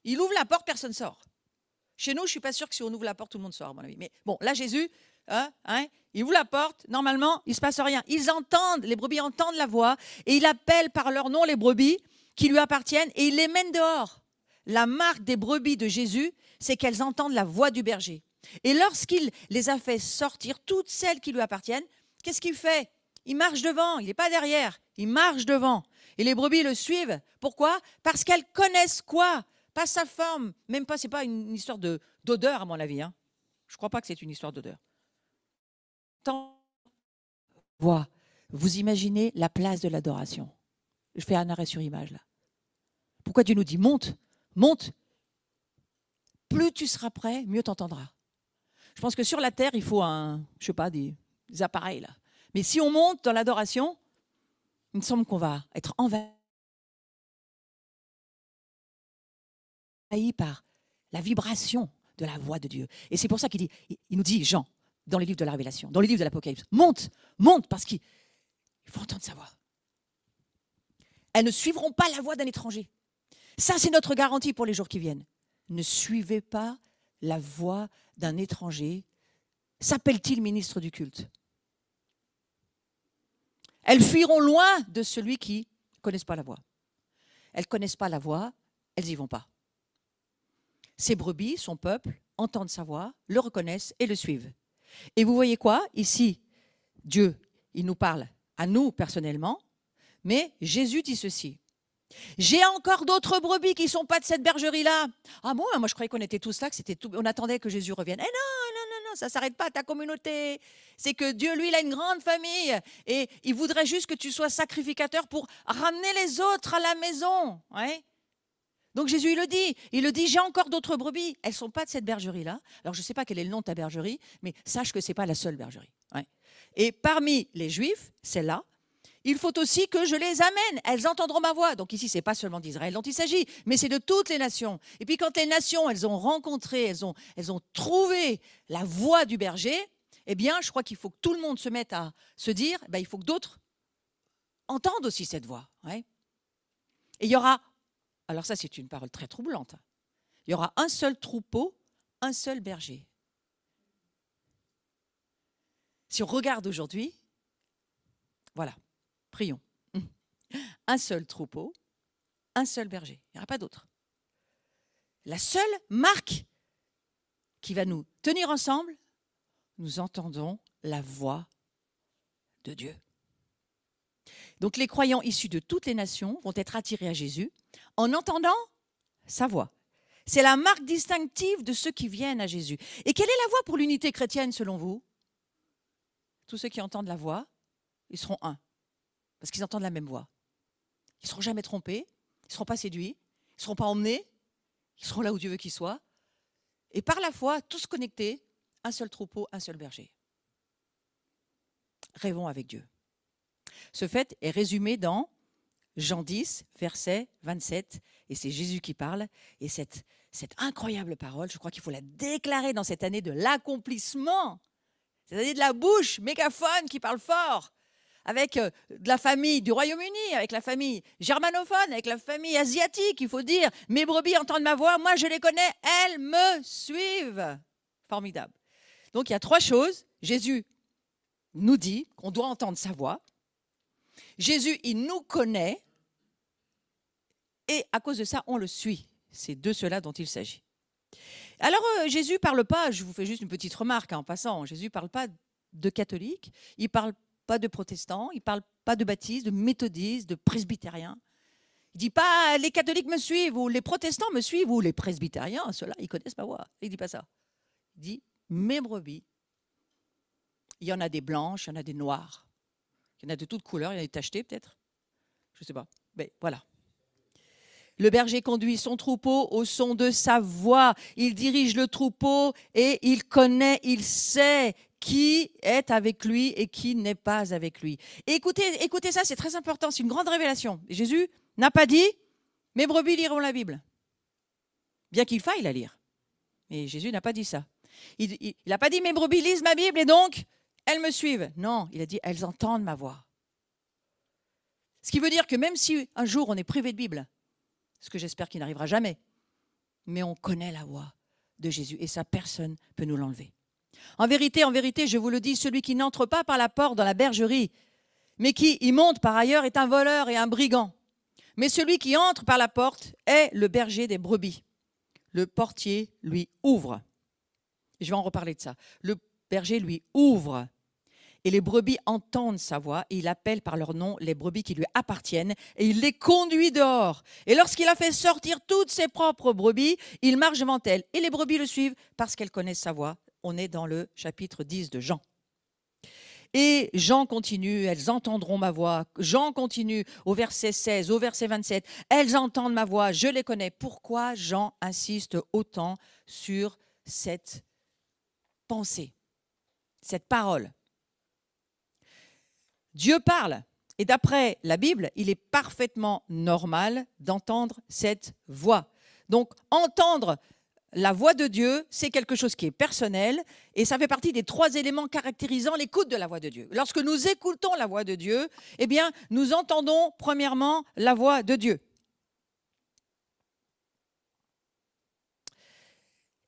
Il ouvre la porte, personne ne sort. Chez nous, je ne suis pas sûre que si on ouvre la porte, tout le monde sort, à mon avis. Mais bon, là, Jésus, il ouvre la porte. Normalement, il ne se passe rien. Ils entendent, les brebis entendent la voix et il appelle par leur nom les brebis qui lui appartiennent et il les mène dehors. La marque des brebis de Jésus, c'est qu'elles entendent la voix du berger. Et lorsqu'il les a fait sortir, toutes celles qui lui appartiennent, qu'est-ce qu'il fait? Il marche devant, il n'est pas derrière, il marche devant. Et les brebis le suivent. Pourquoi? Parce qu'elles connaissent quoi? Pas sa forme, même pas, c'est pas une histoire d'odeur à mon avis. Je ne crois pas que c'est une histoire d'odeur. Vous imaginez la place de l'adoration. Je fais un arrêt sur image là. Pourquoi Dieu nous dit monte, monte? Plus tu seras prêt, mieux tu entendras. Je pense que sur la terre, il faut des appareils là. Mais si on monte dans l'adoration, il me semble qu'on va être envahi par la vibration de la voix de Dieu. Et c'est pour ça qu'il nous dit, Jean, dans les livres de la Révélation, dans les livres de l'Apocalypse, monte, monte, parce qu'il faut entendre sa voix. Elles ne suivront pas la voix d'un étranger. Ça, c'est notre garantie pour les jours qui viennent. Ne suivez pas la voix d'un étranger. S'appelle-t-il ministre du culte? Elles fuiront loin de celui qui ne connaissent pas la voix. Elles ne connaissent pas la voix, elles n'y vont pas. Ses brebis, son peuple, entendent sa voix, le reconnaissent et le suivent. Et vous voyez quoi? Ici, Dieu, il nous parle à nous personnellement, mais Jésus dit ceci. J'ai encore d'autres brebis qui ne sont pas de cette bergerie-là. Ah bon, moi je croyais qu'on était tous là, que c'était tout, on attendait que Jésus revienne. Eh non, non, non, ça ne s'arrête pas à ta communauté. C'est que Dieu, lui, il a une grande famille et il voudrait juste que tu sois sacrificateur pour ramener les autres à la maison. Ouais. Donc Jésus, il le dit, j'ai encore d'autres brebis. Elles ne sont pas de cette bergerie-là. Alors je ne sais pas quel est le nom de ta bergerie, mais sache que ce n'est pas la seule bergerie. Ouais. Et parmi les Juifs, celle-là, il faut aussi que je les amène. Elles entendront ma voix. Donc ici, ce n'est pas seulement d'Israël dont il s'agit, mais c'est de toutes les nations. Et puis quand les nations, elles ont rencontré, elles ont trouvé la voix du berger, eh bien, je crois qu'il faut que tout le monde se mette à se dire, il faut que d'autres entendent aussi cette voix. Ouais. Et il y aura, alors ça c'est une parole très troublante, il y aura un seul troupeau, un seul berger. Si on regarde aujourd'hui, voilà. Prions. Un seul troupeau, un seul berger. Il n'y aura pas d'autre. La seule marque qui va nous tenir ensemble, nous entendons la voix de Dieu. Donc les croyants issus de toutes les nations vont être attirés à Jésus en entendant sa voix. C'est la marque distinctive de ceux qui viennent à Jésus. Et quelle est la voie pour l'unité chrétienne selon vous? Tous ceux qui entendent la voix, ils seront un. Parce qu'ils entendent la même voix. Ils ne seront jamais trompés, ils ne seront pas séduits, ils ne seront pas emmenés, ils seront là où Dieu veut qu'ils soient. Et par la foi, tous connectés, un seul troupeau, un seul berger. Rêvons avec Dieu. Ce fait est résumé dans Jean 10, verset 27, et c'est Jésus qui parle. Et cette incroyable parole, je crois qu'il faut la déclarer dans cette année de l'accomplissement. Cette année de la bouche, mégaphone qui parle fort. Avec de la famille du Royaume-Uni, avec la famille germanophone, avec la famille asiatique, il faut dire, mes brebis entendent ma voix, moi je les connais, elles me suivent. Formidable. Donc il y a trois choses. Jésus nous dit qu'on doit entendre sa voix. Jésus, il nous connaît. Et à cause de ça, on le suit. C'est de cela dont il s'agit. Alors Jésus ne parle pas, je vous fais juste une petite remarque en passant, Jésus ne parle pas de catholiques, il parle pas de protestants, il ne parle pas de baptistes, de méthodistes, de presbytériens. Il ne dit pas les catholiques me suivent ou les protestants me suivent ou les presbytériens, ceux-là, ils connaissent ma voix. Il ne dit pas ça. Il dit mes brebis. Il y en a des blanches, il y en a des noires. Il y en a de toutes couleurs, il y en a des tachetés peut-être. Je ne sais pas. Mais voilà. Le berger conduit son troupeau au son de sa voix. Il dirige le troupeau et il connaît, il sait qui est avec lui et qui n'est pas avec lui. Et écoutez ça, c'est très important, c'est une grande révélation. Jésus n'a pas dit « mes brebis liront la Bible », bien qu'il faille la lire. Mais Jésus n'a pas dit ça. Il n'a pas dit « mes brebis lisent ma Bible et donc elles me suivent ». Non, il a dit « elles entendent ma voix ». Ce qui veut dire que même si un jour on est privé de Bible, ce que j'espère qu'il n'arrivera jamais, mais on connaît la voix de Jésus et ça, personne ne peut nous l'enlever. En vérité, je vous le dis, celui qui n'entre pas par la porte dans la bergerie, mais qui y monte par ailleurs est un voleur et un brigand. Mais celui qui entre par la porte est le berger des brebis. Le portier lui ouvre. Je vais en reparler de ça. Le berger lui ouvre. Et les brebis entendent sa voix et il appelle par leur nom les brebis qui lui appartiennent et il les conduit dehors. Et lorsqu'il a fait sortir toutes ses propres brebis, il marche devant elles. Et les brebis le suivent parce qu'elles connaissent sa voix. On est dans le chapitre 10 de Jean. Et Jean continue, elles entendront ma voix. Jean continue au verset 16, au verset 27. Elles entendent ma voix, je les connais. Pourquoi Jean insiste autant sur cette pensée, cette parole? Dieu parle. Et d'après la Bible, il est parfaitement normal d'entendre cette voix. Donc, entendre la voix de Dieu, c'est quelque chose qui est personnel et ça fait partie des 3 éléments caractérisant l'écoute de la voix de Dieu. Lorsque nous écoutons la voix de Dieu, eh bien, nous entendons premièrement la voix de Dieu.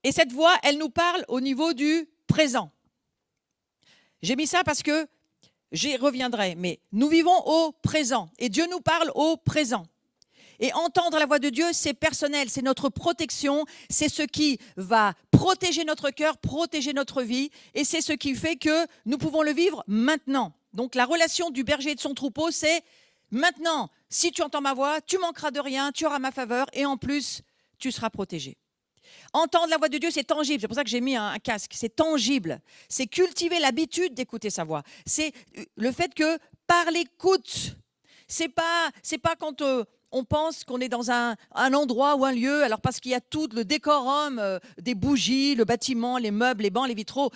Et cette voix, elle nous parle au niveau du présent. J'ai mis ça parce que j'y reviendrai, mais nous vivons au présent et Dieu nous parle au présent. Et entendre la voix de Dieu, c'est personnel, c'est notre protection, c'est ce qui va protéger notre cœur, protéger notre vie, et c'est ce qui fait que nous pouvons le vivre maintenant. Donc la relation du berger et de son troupeau, c'est maintenant, si tu entends ma voix, tu manqueras de rien, tu auras ma faveur, et en plus, tu seras protégé. Entendre la voix de Dieu, c'est tangible, c'est pour ça que j'ai mis un casque, c'est tangible, c'est cultiver l'habitude d'écouter sa voix, c'est le fait que par l'écoute, c'est pas quand on pense qu'on est dans un endroit ou un lieu, alors parce qu'il y a tout le décorum, des bougies, le bâtiment, les meubles, les bancs, les vitraux.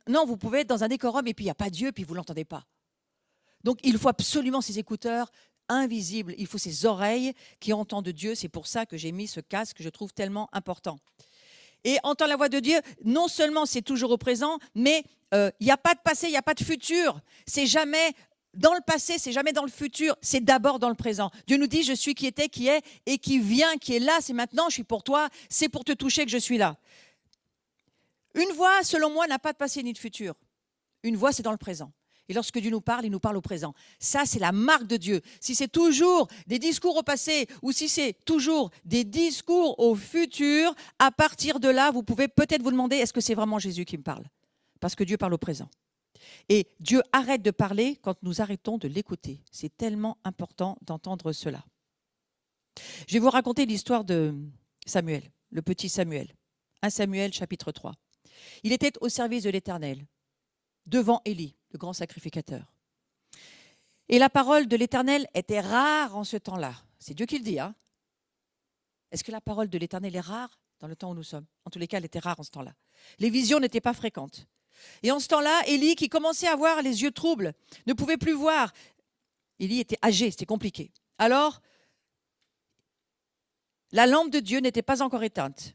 Non, vous pouvez être dans un décorum et puis il n'y a pas Dieu, puis vous ne l'entendez pas. Donc il faut absolument ces écouteurs invisibles, il faut ces oreilles qui entendent Dieu. C'est pour ça que j'ai mis ce casque que je trouve tellement important. Et entendre la voix de Dieu, non seulement c'est toujours au présent, mais il n'y a pas de passé, il n'y a pas de futur. C'est jamais dans le passé, c'est jamais dans le futur, c'est d'abord dans le présent. Dieu nous dit, je suis qui était, qui est et qui vient, qui est là, c'est maintenant, je suis pour toi, c'est pour te toucher que je suis là. Une voix, selon moi, n'a pas de passé ni de futur. Une voix, c'est dans le présent. Et lorsque Dieu nous parle, il nous parle au présent. Ça, c'est la marque de Dieu. Si c'est toujours des discours au passé ou si c'est toujours des discours au futur, à partir de là, vous pouvez peut-être vous demander, est-ce que c'est vraiment Jésus qui me parle? Parce que Dieu parle au présent. Et Dieu arrête de parler quand nous arrêtons de l'écouter. C'est tellement important d'entendre cela. Je vais vous raconter l'histoire de Samuel, le petit Samuel. 1 Samuel, chapitre 3. Il était au service de l'Éternel, devant Élie, le grand sacrificateur. Et la parole de l'Éternel était rare en ce temps-là. C'est Dieu qui le dit, hein? Est-ce que la parole de l'Éternel est rare dans le temps où nous sommes? En tous les cas, elle était rare en ce temps-là. Les visions n'étaient pas fréquentes. Et en ce temps-là, Élie, qui commençait à avoir les yeux troubles, ne pouvait plus voir. Élie était âgé, c'était compliqué. Alors, la lampe de Dieu n'était pas encore éteinte.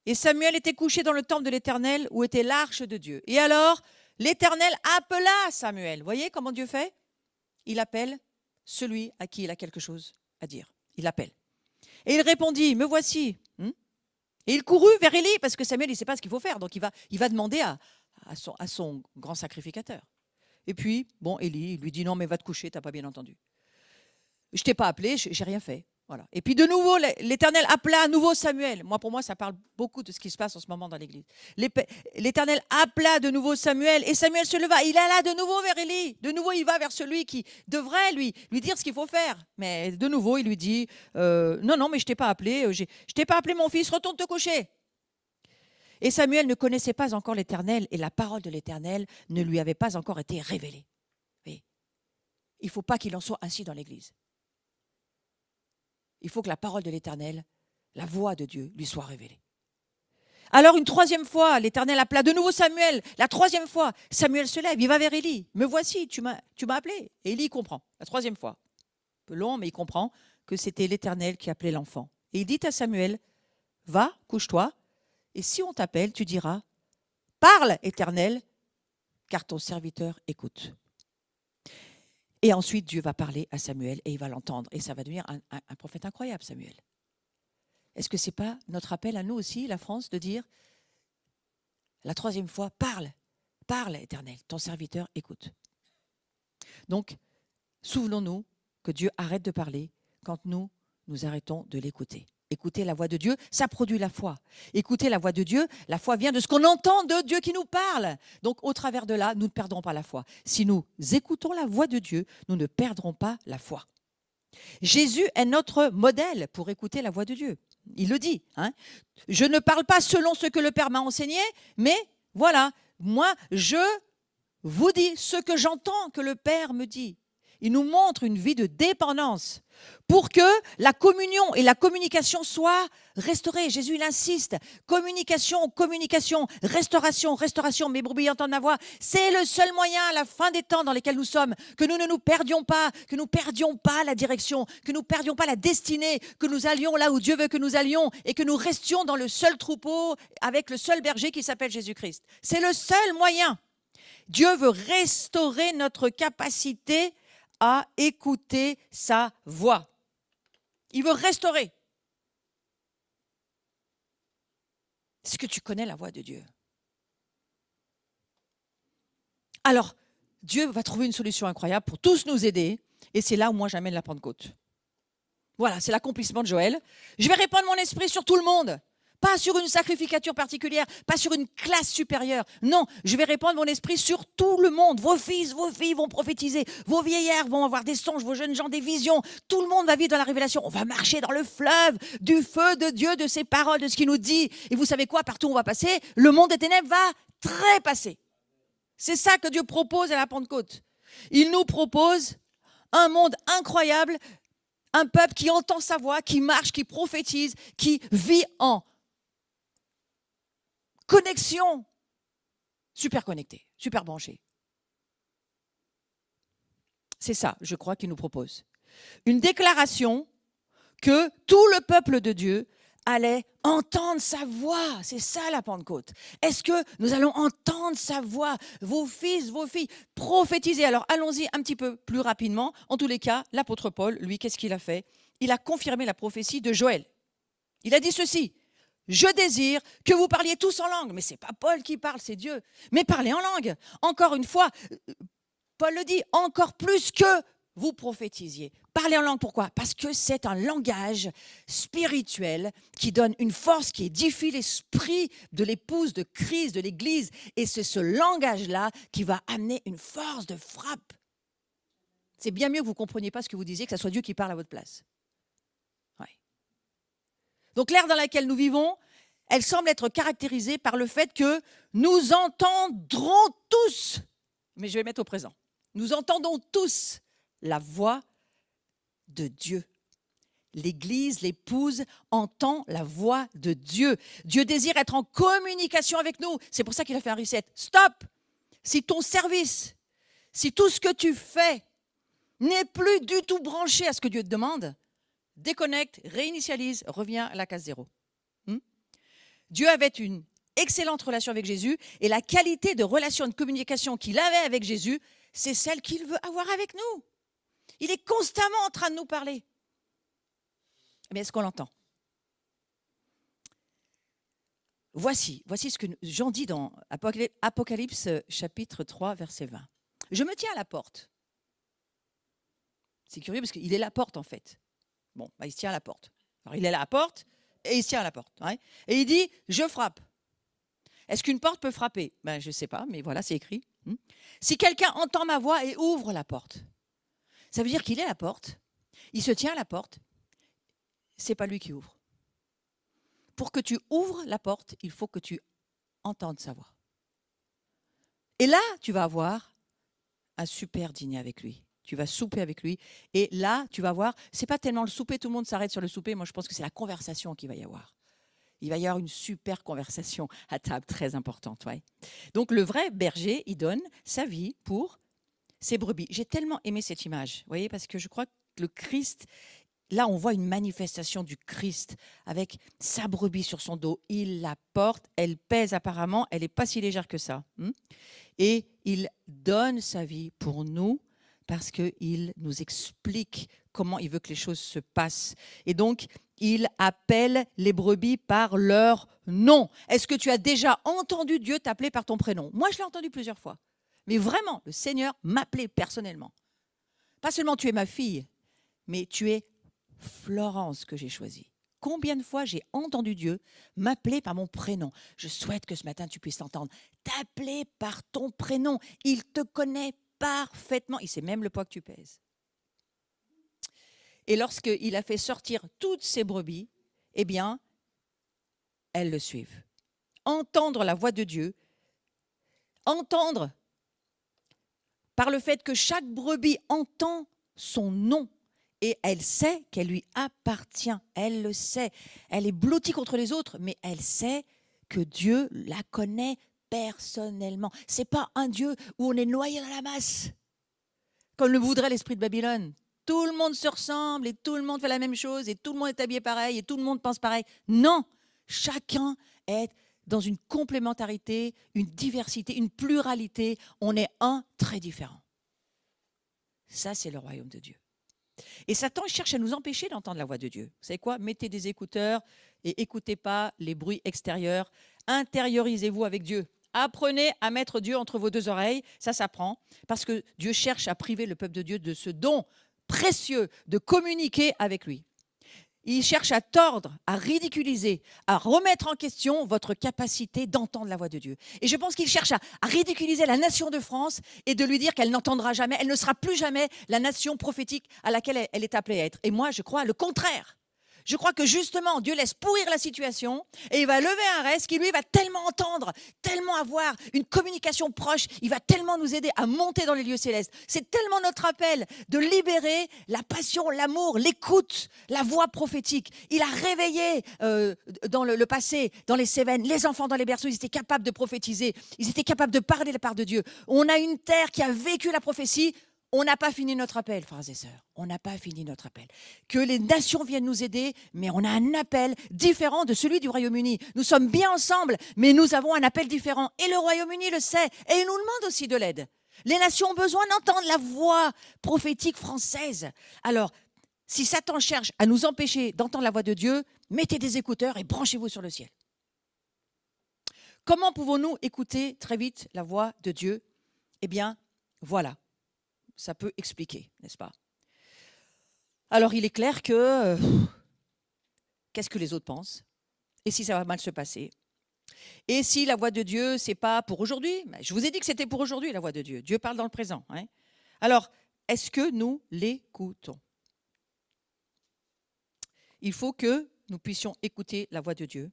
Et Samuel était couché dans le temple de l'Éternel où était l'arche de Dieu. Et alors, l'Éternel appela Samuel. Vous voyez comment Dieu fait? Il appelle celui à qui il a quelque chose à dire. Il appelle. Et il répondit, me voici. Et il courut vers Élie parce que Samuel, il ne sait pas ce qu'il faut faire. Donc, il va demander à son grand sacrificateur. Et puis, Élie lui dit, non, mais va te coucher, tu n'as pas bien entendu. Je ne t'ai pas appelé, je n'ai rien fait. Voilà. Et puis de nouveau, l'Éternel appela à nouveau Samuel. Pour moi, ça parle beaucoup de ce qui se passe en ce moment dans l'Église. L'Éternel appela de nouveau Samuel et Samuel se leva. Il alla de nouveau vers Élie. De nouveau, il va vers celui qui devrait lui dire ce qu'il faut faire. Mais de nouveau, il lui dit, non, mais je ne t'ai pas appelé. Je t'ai pas appelé mon fils, retourne te coucher. Et Samuel ne connaissait pas encore l'Éternel et la parole de l'Éternel ne lui avait pas encore été révélée. Oui. Il ne faut pas qu'il en soit ainsi dans l'Église. Il faut que la parole de l'Éternel, la voix de Dieu, lui soit révélée. Alors une troisième fois, l'Éternel appela de nouveau Samuel. La troisième fois, Samuel se lève, il va vers Élie. Me voici, tu m'as appelé. Et Élie comprend, la troisième fois. Un peu long, mais il comprend que c'était l'Éternel qui appelait l'enfant. Et il dit à Samuel, va, couche-toi, et si on t'appelle, tu diras, parle, Éternel, car ton serviteur écoute. Et ensuite, Dieu va parler à Samuel et il va l'entendre. Et ça va devenir un prophète incroyable, Samuel. Est-ce que ce n'est pas notre appel à nous aussi, la France, de dire la troisième fois, parle, Éternel, ton serviteur écoute. Donc, souvenons-nous que Dieu arrête de parler quand nous arrêtons de l'écouter. Écouter la voix de Dieu, ça produit la foi. Écouter la voix de Dieu, la foi vient de ce qu'on entend de Dieu qui nous parle. Donc, au travers de là, nous ne perdrons pas la foi. Si nous écoutons la voix de Dieu, nous ne perdrons pas la foi. Jésus est notre modèle pour écouter la voix de Dieu. Il le dit. Je ne parle pas selon ce que le Père m'a enseigné, mais voilà, moi, je vous dis ce que j'entends que le Père me dit. Il nous montre une vie de dépendance pour que la communion et la communication soient restaurées. Jésus, il insiste. Communication, communication, restauration, restauration. Mes brebis entendent ma voix. C'est le seul moyen à la fin des temps dans lesquels nous sommes, que nous ne nous perdions pas, que nous ne perdions pas la direction, que nous ne perdions pas la destinée, que nous allions là où Dieu veut que nous allions et que nous restions dans le seul troupeau avec le seul berger qui s'appelle Jésus-Christ. C'est le seul moyen. Dieu veut restaurer notre capacité à écouter sa voix. Il veut restaurer. Est-ce que tu connais la voix de Dieu? Alors, Dieu va trouver une solution incroyable pour tous nous aider. Et c'est là où moi j'amène la Pentecôte. Voilà, c'est l'accomplissement de Joël. Je vais répandre mon esprit sur tout le monde. Pas sur une sacrificature particulière, pas sur une classe supérieure. Non, je vais répandre mon esprit sur tout le monde. Vos fils, vos filles vont prophétiser. Vos vieillards vont avoir des songes, vos jeunes gens des visions. Tout le monde va vivre dans la révélation. On va marcher dans le fleuve du feu de Dieu, de ses paroles, de ce qu'il nous dit. Et vous savez quoi? Partout où on va passer, le monde des ténèbres va trépasser. C'est ça que Dieu propose à la Pentecôte. Il nous propose un monde incroyable, un peuple qui entend sa voix, qui marche, qui prophétise, qui vit en connexion, super connecté, super branché. C'est ça, je crois, qu'il nous propose. Une déclaration que tout le peuple de Dieu allait entendre sa voix. C'est ça la Pentecôte. Est-ce que nous allons entendre sa voix? Vos fils, vos filles, prophétiser. Alors allons-y un petit peu plus rapidement. En tous les cas, l'apôtre Paul, lui, qu'est-ce qu'il a fait? Il a confirmé la prophétie de Joël. Il a dit ceci: je désire que vous parliez tous en langue. Mais ce n'est pas Paul qui parle, c'est Dieu. Mais parlez en langue. Encore une fois, Paul le dit, encore plus que vous prophétisiez. Parlez en langue, pourquoi? Parce que c'est un langage spirituel qui donne une force, qui édifie l'esprit de l'épouse de Christ, de l'Église. Et c'est ce langage-là qui va amener une force de frappe. C'est bien mieux que vous ne compreniez pas ce que vous disiez, que ce soit Dieu qui parle à votre place. Ouais. Donc l'ère dans laquelle nous vivons, elle semble être caractérisée par le fait que nous entendrons tous, mais je vais mettre au présent, nous entendons tous la voix de Dieu. L'Église, l'épouse, entend la voix de Dieu. Dieu désire être en communication avec nous. C'est pour ça qu'il a fait un reset. Stop! Si ton service, si tout ce que tu fais n'est plus du tout branché à ce que Dieu te demande, déconnecte, réinitialise, reviens à la case zéro. Dieu avait une excellente relation avec Jésus et la qualité de relation de communication qu'il avait avec Jésus, c'est celle qu'il veut avoir avec nous. Il est constamment en train de nous parler. Mais est-ce qu'on l'entend? Voici ce que Jean dit dans Apocalypse chapitre 3, verset 20. Je me tiens à la porte. C'est curieux parce qu'il est la porte en fait. Bon, il se tient à la porte. Alors il est à la porte et il se tient à la porte. Ouais. Et il dit, je frappe. Est-ce qu'une porte peut frapper? Je ne sais pas, mais voilà, c'est écrit. Si quelqu'un entend ma voix et ouvre la porte, ça veut dire qu'il est à la porte, il se tient à la porte, ce n'est pas lui qui ouvre. Pour que tu ouvres la porte, il faut que tu entendes sa voix. Et là, tu vas avoir un super dîner avec lui. Tu vas souper avec lui. Et là, tu vas voir, ce n'est pas tellement le souper, tout le monde s'arrête sur le souper. Moi, je pense que c'est la conversation qu'il va y avoir. Il va y avoir une super conversation à table, très importante. Ouais. Donc, le vrai berger, il donne sa vie pour ses brebis. J'ai tellement aimé cette image, vous voyez, parce que je crois que le Christ, là, on voit une manifestation du Christ avec sa brebis sur son dos. Il la porte, elle pèse apparemment, elle n'est pas si légère que ça. Et il donne sa vie pour nous parce qu'il nous explique comment il veut que les choses se passent. Et donc, il appelle les brebis par leur nom. Est-ce que tu as déjà entendu Dieu t'appeler par ton prénom? Moi, je l'ai entendu plusieurs fois. Mais vraiment, le Seigneur m'appelait personnellement. Pas seulement tu es ma fille, mais tu es Florence que j'ai choisie. Combien de fois j'ai entendu Dieu m'appeler par mon prénom? Je souhaite que ce matin tu puisses l'entendre. T'appeler par ton prénom. Il te connaît parfaitement. Il sait même le poids que tu pèses. Et lorsqu'il a fait sortir toutes ses brebis, eh bien, elles le suivent. Entendre la voix de Dieu, entendre par le fait que chaque brebis entend son nom et elle sait qu'elle lui appartient. Elle le sait. Elle est blottie contre les autres, mais elle sait que Dieu la connaît personnellement. Ce n'est pas un Dieu où on est noyé dans la masse, comme le voudrait l'esprit de Babylone. Tout le monde se ressemble et tout le monde fait la même chose et tout le monde est habillé pareil et tout le monde pense pareil. Non, chacun est dans une complémentarité, une diversité, une pluralité. On est un très différent. Ça, c'est le royaume de Dieu. Et Satan cherche à nous empêcher d'entendre la voix de Dieu. Vous savez quoi? Mettez des écouteurs et écoutez pas les bruits extérieurs. Intériorisez-vous avec Dieu. Apprenez à mettre Dieu entre vos deux oreilles. Ça s'apprend parce que Dieu cherche à priver le peuple de Dieu de ce don précieux de communiquer avec lui. Il cherche à tordre, à ridiculiser, à remettre en question votre capacité d'entendre la voix de Dieu. Et je pense qu'il cherche à ridiculiser la nation de France et de lui dire qu'elle n'entendra jamais, elle ne sera plus jamais la nation prophétique à laquelle elle est appelée à être. Et moi, je crois le contraire. Je crois que justement, Dieu laisse pourrir la situation et il va lever un reste qui, lui, va tellement entendre, tellement avoir une communication proche, il va tellement nous aider à monter dans les lieux célestes. C'est tellement notre appel de libérer la passion, l'amour, l'écoute, la voix prophétique. Il a réveillé dans le passé, dans les Cévennes, les enfants dans les berceaux, ils étaient capables de prophétiser, ils étaient capables de parler la part de Dieu. On a une terre qui a vécu la prophétie. On n'a pas fini notre appel, frères et sœurs. On n'a pas fini notre appel. Que les nations viennent nous aider, mais on a un appel différent de celui du Royaume-Uni. Nous sommes bien ensemble, mais nous avons un appel différent. Et le Royaume-Uni le sait, et il nous demande aussi de l'aide. Les nations ont besoin d'entendre la voix prophétique française. Alors, si Satan cherche à nous empêcher d'entendre la voix de Dieu, mettez des écouteurs et branchez-vous sur le ciel. Comment pouvons-nous écouter très vite la voix de Dieu? Eh bien, voilà. Ça peut expliquer, n'est-ce pas? Alors, il est clair que qu'est-ce que les autres pensent? Et si ça va mal se passer? Et si la voix de Dieu, c'est pas pour aujourd'hui? Je vous ai dit que c'était pour aujourd'hui, la voix de Dieu. Dieu parle dans le présent. Hein? Alors, est-ce que nous l'écoutons? Il faut que nous puissions écouter la voix de Dieu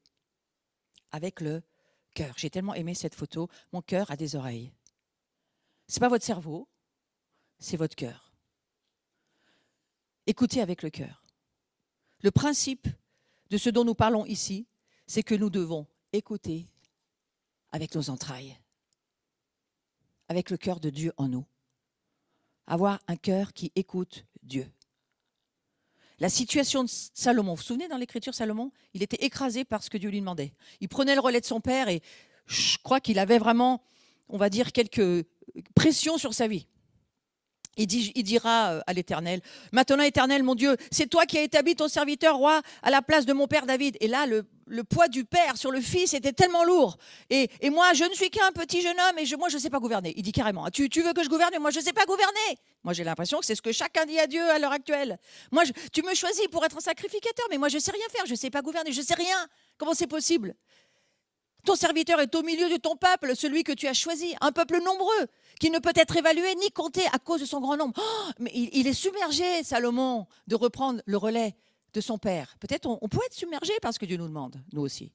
avec le cœur. J'ai tellement aimé cette photo. Mon cœur a des oreilles. Ce n'est pas votre cerveau, c'est votre cœur. Écoutez avec le cœur. Le principe de ce dont nous parlons ici, c'est que nous devons écouter avec nos entrailles, avec le cœur de Dieu en nous. Avoir un cœur qui écoute Dieu. La situation de Salomon, vous vous souvenez dans l'Écriture, Salomon, il était écrasé par ce que Dieu lui demandait. Il prenait le relais de son père et je crois qu'il avait vraiment, on va dire, quelques pressions sur sa vie. Il dira à l'Éternel, maintenant Éternel, mon Dieu, c'est toi qui as établi ton serviteur roi à la place de mon père David. Et là, le poids du père sur le fils était tellement lourd. Et moi, je ne suis qu'un petit jeune homme et moi, je ne sais pas gouverner. Il dit carrément, tu veux que je gouverne, mais moi, je ne sais pas gouverner. Moi, j'ai l'impression que c'est ce que chacun dit à Dieu à l'heure actuelle. Moi, tu me choisis pour être un sacrificateur, mais moi, je ne sais rien faire, je ne sais pas gouverner, je ne sais rien. Comment c'est possible? Ton serviteur est au milieu de ton peuple, celui que tu as choisi, un peuple nombreux, qui ne peut être évalué ni compté à cause de son grand nombre. Oh, mais il est submergé, Salomon, de reprendre le relais de son père. Peut-être on peut être submergé par ce que Dieu nous demande, nous aussi.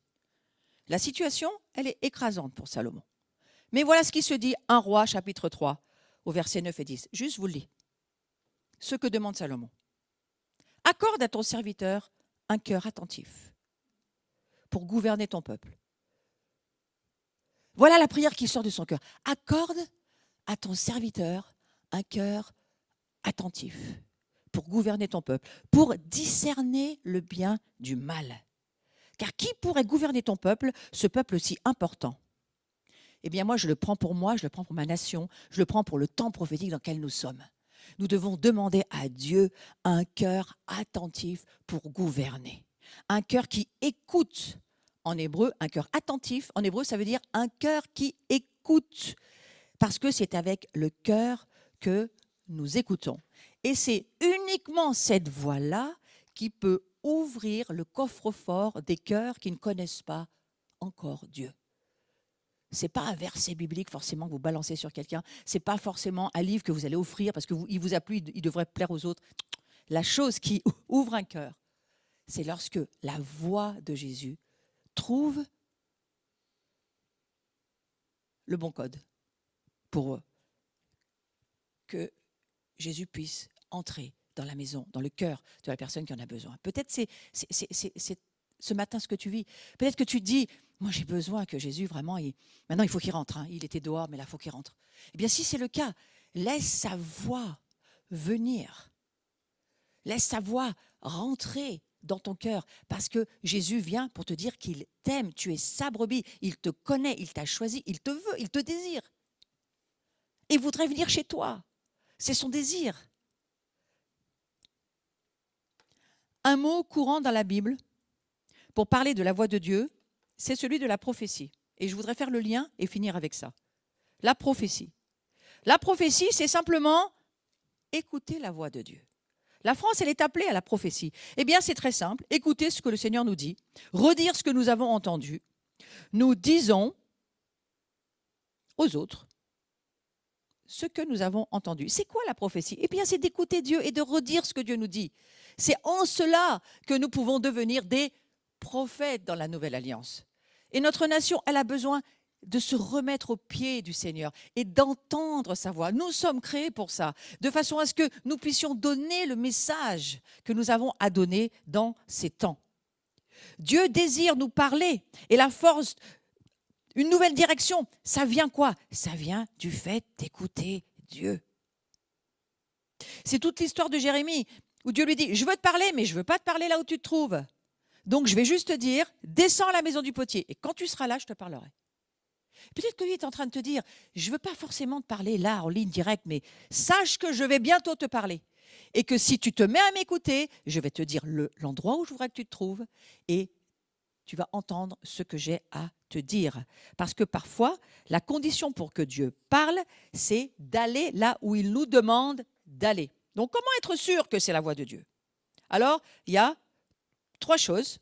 La situation, elle est écrasante pour Salomon. Mais voilà ce qui se dit, 1 Roi, chapitre 3, au verset 9 et 10. Juste vous le lis. Ce que demande Salomon. Accorde à ton serviteur un cœur attentif pour gouverner ton peuple. Voilà la prière qui sort de son cœur. Accorde à ton serviteur un cœur attentif pour gouverner ton peuple, pour discerner le bien du mal. Car qui pourrait gouverner ton peuple, ce peuple si important? Eh bien moi, je le prends pour moi, je le prends pour ma nation, je le prends pour le temps prophétique dans lequel nous sommes. Nous devons demander à Dieu un cœur attentif pour gouverner. Un cœur qui écoute. En hébreu, un cœur attentif, en hébreu, ça veut dire un cœur qui écoute. Parce que c'est avec le cœur que nous écoutons. Et c'est uniquement cette voix-là qui peut ouvrir le coffre-fort des cœurs qui ne connaissent pas encore Dieu. Ce n'est pas un verset biblique forcément que vous balancez sur quelqu'un. Ce n'est pas forcément un livre que vous allez offrir parce qu'il vous a plu, il devrait plaire aux autres. La chose qui ouvre un cœur, c'est lorsque la voix de Jésus trouve le bon code pour que Jésus puisse entrer dans la maison, dans le cœur de la personne qui en a besoin. Peut-être c'est ce matin ce que tu vis. Peut-être que tu te dis, moi j'ai besoin que Jésus vraiment, maintenant il faut qu'il rentre. Hein. Il était dehors, mais là il faut qu'il rentre. Eh bien si c'est le cas, laisse sa voix venir. Laisse sa voix rentrer dans ton cœur, parce que Jésus vient pour te dire qu'il t'aime, tu es sa brebis, il te connaît, il t'a choisi, il te veut, il te désire. Et il voudrait venir chez toi. C'est son désir. Un mot courant dans la Bible pour parler de la voix de Dieu, c'est celui de la prophétie. Et je voudrais faire le lien et finir avec ça. La prophétie. La prophétie, c'est simplement écouter la voix de Dieu. La France, elle est appelée à la prophétie. Eh bien, c'est très simple. Écoutez ce que le Seigneur nous dit, redire ce que nous avons entendu. Nous disons aux autres ce que nous avons entendu. C'est quoi la prophétie? Eh bien, c'est d'écouter Dieu et de redire ce que Dieu nous dit. C'est en cela que nous pouvons devenir des prophètes dans la nouvelle alliance. Et notre nation, elle a besoin de se remettre aux pieds du Seigneur et d'entendre sa voix. Nous sommes créés pour ça, de façon à ce que nous puissions donner le message que nous avons à donner dans ces temps. Dieu désire nous parler et la force, une nouvelle direction, ça vient quoi? Ça vient du fait d'écouter Dieu. C'est toute l'histoire de Jérémie où Dieu lui dit, je veux te parler, mais je ne veux pas te parler là où tu te trouves. Donc je vais juste te dire, descends à la maison du potier et quand tu seras là, je te parlerai. Peut-être que lui est en train de te dire, je ne veux pas forcément te parler là en ligne directe, mais sache que je vais bientôt te parler. Et que si tu te mets à m'écouter, je vais te dire l'endroit où je voudrais que tu te trouves et tu vas entendre ce que j'ai à te dire. Parce que parfois, la condition pour que Dieu parle, c'est d'aller là où il nous demande d'aller. Donc comment être sûr que c'est la voix de Dieu? Alors, il y a 3 choses,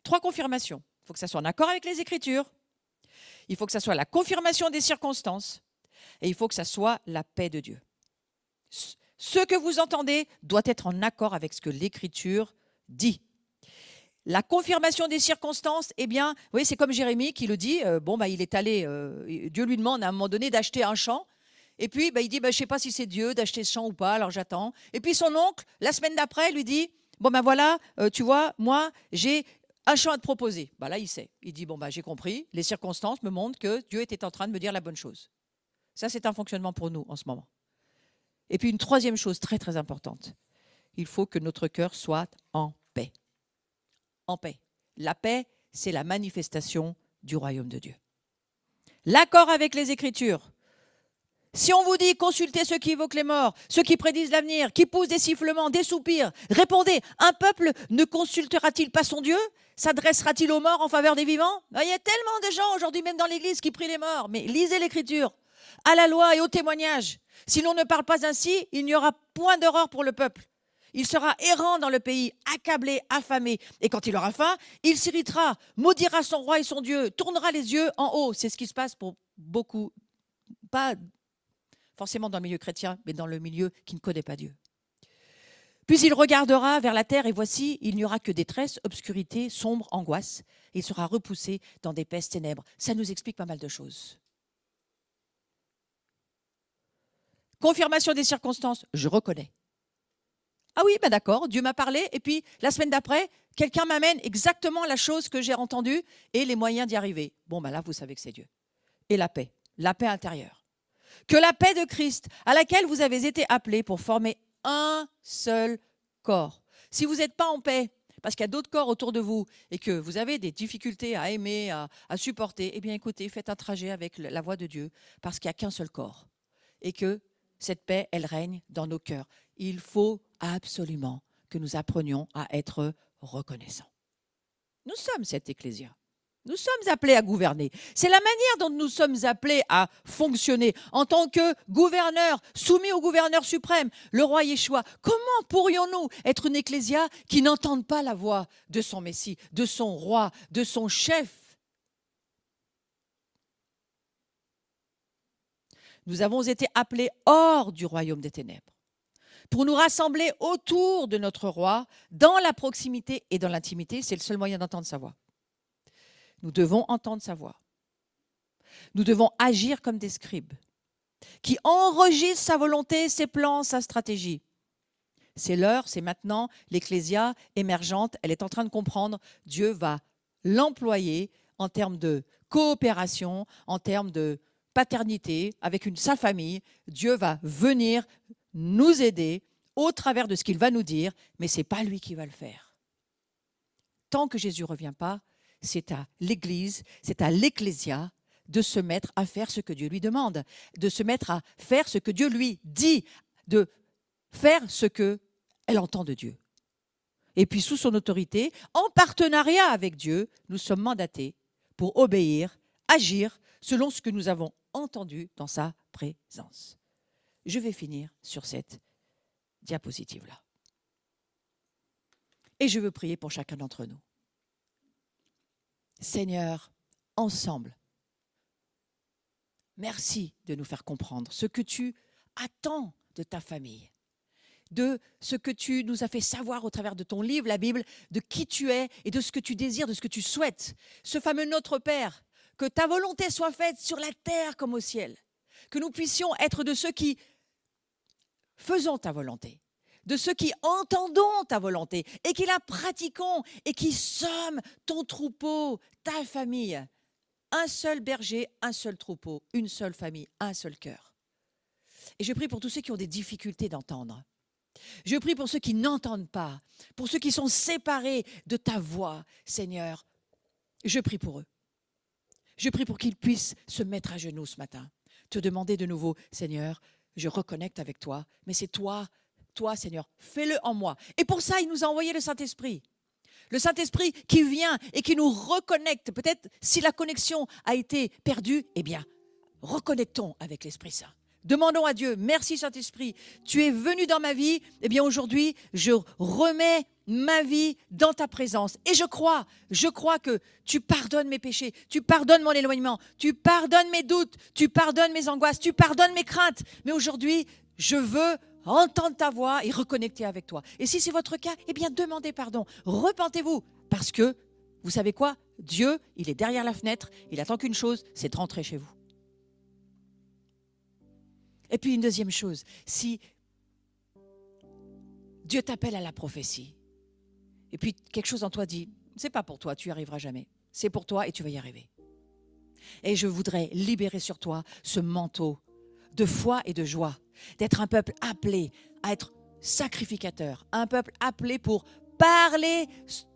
3 confirmations. Il faut que ça soit en accord avec les Écritures. Il faut que ça soit la confirmation des circonstances et il faut que ça soit la paix de Dieu. Ce que vous entendez doit être en accord avec ce que l'Écriture dit. La confirmation des circonstances, eh bien, vous voyez, c'est comme Jérémie qui le dit, il est allé, Dieu lui demande à un moment donné d'acheter un champ, et puis il dit, je ne sais pas si c'est Dieu d'acheter ce champ ou pas, alors j'attends. Et puis son oncle, la semaine d'après, lui dit, tu vois, moi, j'ai un champ à te proposer. Là, il sait. Il dit, j'ai compris, les circonstances me montrent que Dieu était en train de me dire la bonne chose. Ça, c'est un fonctionnement pour nous en ce moment. Et puis une troisième chose très, très importante, il faut que notre cœur soit en paix. En paix. La paix, c'est la manifestation du royaume de Dieu. L'accord avec les Écritures. Si on vous dit consultez ceux qui évoquent les morts, ceux qui prédisent l'avenir, qui poussent des sifflements, des soupirs, répondez, un peuple ne consultera-t-il pas son Dieu? S'adressera-t-il aux morts en faveur des vivants? Il y a tellement de gens aujourd'hui, même dans l'Église, qui prient les morts. Mais lisez l'Écriture, à la loi et au témoignage. Si l'on ne parle pas ainsi, il n'y aura point d'horreur pour le peuple. Il sera errant dans le pays, accablé, affamé. Et quand il aura faim, il s'irritera, maudira son roi et son Dieu, tournera les yeux en haut. C'est ce qui se passe pour beaucoup, pas forcément dans le milieu chrétien, mais dans le milieu qui ne connaît pas Dieu. Puis il regardera vers la terre et voici, il n'y aura que détresse, obscurité, sombre, angoisse. Et il sera repoussé dans d'épaisses ténèbres. Ça nous explique pas mal de choses. Confirmation des circonstances, je reconnais. Ah oui, d'accord, Dieu m'a parlé, et puis la semaine d'après, quelqu'un m'amène exactement la chose que j'ai entendue et les moyens d'y arriver. Là, vous savez que c'est Dieu. Et la paix intérieure. Que la paix de Christ, à laquelle vous avez été appelés pour former un seul corps. Si vous n'êtes pas en paix, parce qu'il y a d'autres corps autour de vous et que vous avez des difficultés à aimer, à supporter, eh bien écoutez, faites un trajet avec la voix de Dieu, parce qu'il n'y a qu'un seul corps. Et que cette paix, elle règne dans nos cœurs. Il faut absolument que nous apprenions à être reconnaissants. Nous sommes cette ecclésia. Nous sommes appelés à gouverner. C'est la manière dont nous sommes appelés à fonctionner en tant que gouverneurs, soumis au gouverneur suprême, le roi Yeshua. Comment pourrions-nous être une ecclésia qui n'entende pas la voix de son Messie, de son roi, de son chef? Nous avons été appelés hors du royaume des ténèbres pour nous rassembler autour de notre roi, dans la proximité et dans l'intimité. C'est le seul moyen d'entendre sa voix. Nous devons entendre sa voix. Nous devons agir comme des scribes. qui enregistre sa volonté, ses plans, sa stratégie. C'est l'heure, c'est maintenant, l'Ecclésia émergente, elle est en train de comprendre, Dieu va l'employer en termes de coopération, en termes de paternité, avec sa famille. Dieu va venir nous aider au travers de ce qu'il va nous dire, mais ce n'est pas lui qui va le faire. Tant que Jésus ne revient pas, c'est à l'Église, c'est à l'Ecclésia de se mettre à faire ce que Dieu lui demande, de se mettre à faire ce que Dieu lui dit, de faire ce qu'elle entend de Dieu. Et puis sous son autorité, en partenariat avec Dieu, nous sommes mandatés pour obéir, agir selon ce que nous avons entendu dans sa présence. Je vais finir sur cette diapositive-là. Et je veux prier pour chacun d'entre nous. Seigneur, ensemble, merci de nous faire comprendre ce que tu attends de ta famille, de ce que tu nous as fait savoir au travers de ton livre, la Bible, de qui tu es et de ce que tu désires, de ce que tu souhaites. Ce fameux Notre Père, que ta volonté soit faite sur la terre comme au ciel, que nous puissions être de ceux qui faisons ta volonté, de ceux qui entendons ta volonté et qui la pratiquons et qui sommes ton troupeau, ta famille. Un seul berger, un seul troupeau, une seule famille, un seul cœur. Et je prie pour tous ceux qui ont des difficultés d'entendre. Je prie pour ceux qui n'entendent pas, pour ceux qui sont séparés de ta voix, Seigneur. Je prie pour eux. Je prie pour qu'ils puissent se mettre à genoux ce matin, te demander de nouveau, Seigneur, je reconnecte avec toi, mais c'est toi, Seigneur, fais-le en moi. Et pour ça, il nous a envoyé le Saint-Esprit. Le Saint-Esprit qui vient et qui nous reconnecte. Peut-être si la connexion a été perdue, eh bien, reconnectons avec l'Esprit Saint. Demandons à Dieu, merci Saint-Esprit, tu es venu dans ma vie, eh bien aujourd'hui, je remets ma vie dans ta présence. Et je crois que tu pardonnes mes péchés, tu pardonnes mon éloignement, tu pardonnes mes doutes, tu pardonnes mes angoisses, tu pardonnes mes craintes. Mais aujourd'hui, je veux entendre ta voix et reconnecter avec toi. Et si c'est votre cas, eh bien demandez pardon, repentez-vous, parce que, vous savez quoi? Dieu, il est derrière la fenêtre, il attend qu'une chose, c'est de rentrer chez vous. Et puis une deuxième chose, si Dieu t'appelle à la prophétie, et puis quelque chose en toi dit, c'est pas pour toi, tu n'y arriveras jamais. C'est pour toi et tu vas y arriver. Et je voudrais libérer sur toi ce manteau de foi et de joie, d'être un peuple appelé à être sacrificateur, un peuple appelé pour parler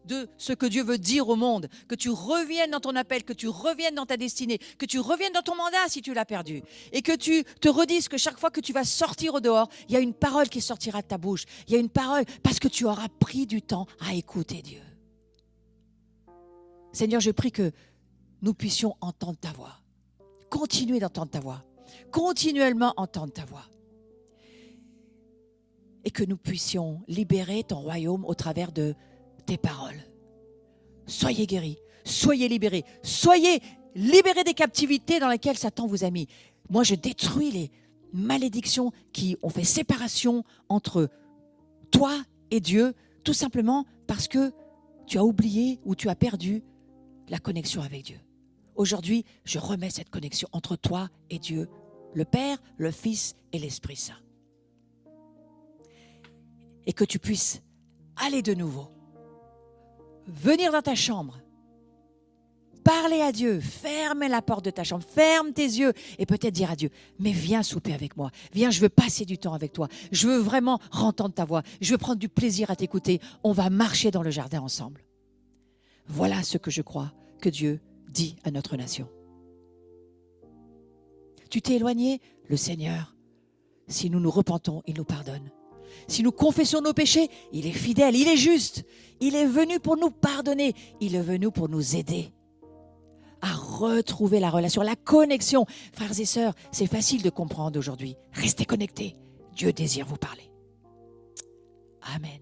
de ce que Dieu veut dire au monde, que tu reviennes dans ton appel, que tu reviennes dans ta destinée, que tu reviennes dans ton mandat si tu l'as perdu, et que tu te redises que chaque fois que tu vas sortir au dehors, il y a une parole qui sortira de ta bouche, il y a une parole parce que tu auras pris du temps à écouter Dieu. Seigneur, je prie que nous puissions entendre ta voix, continuer d'entendre ta voix, continuellement entendre ta voix. Et que nous puissions libérer ton royaume au travers de tes paroles. Soyez guéris, soyez libérés, soyez libérés des captivités dans lesquelles Satan vous a mis. Moi, je détruis les malédictions qui ont fait séparation entre toi et Dieu, tout simplement parce que tu as oublié ou tu as perdu la connexion avec Dieu. Aujourd'hui, je remets cette connexion entre toi et Dieu, le Père, le Fils et l'Esprit Saint. Et que tu puisses aller de nouveau, venir dans ta chambre, parler à Dieu, ferme la porte de ta chambre, ferme tes yeux et peut-être dire à Dieu, mais viens souper avec moi, viens, je veux passer du temps avec toi, je veux vraiment entendre ta voix, je veux prendre du plaisir à t'écouter, on va marcher dans le jardin ensemble. Voilà ce que je crois que Dieu dit à notre nation. Tu t'es éloigné, le Seigneur, si nous nous repentons, il nous pardonne. Si nous confessons nos péchés, il est fidèle, il est juste. Il est venu pour nous pardonner. Il est venu pour nous aider à retrouver la relation, la connexion. Frères et sœurs, c'est facile de comprendre aujourd'hui. Restez connectés. Dieu désire vous parler. Amen.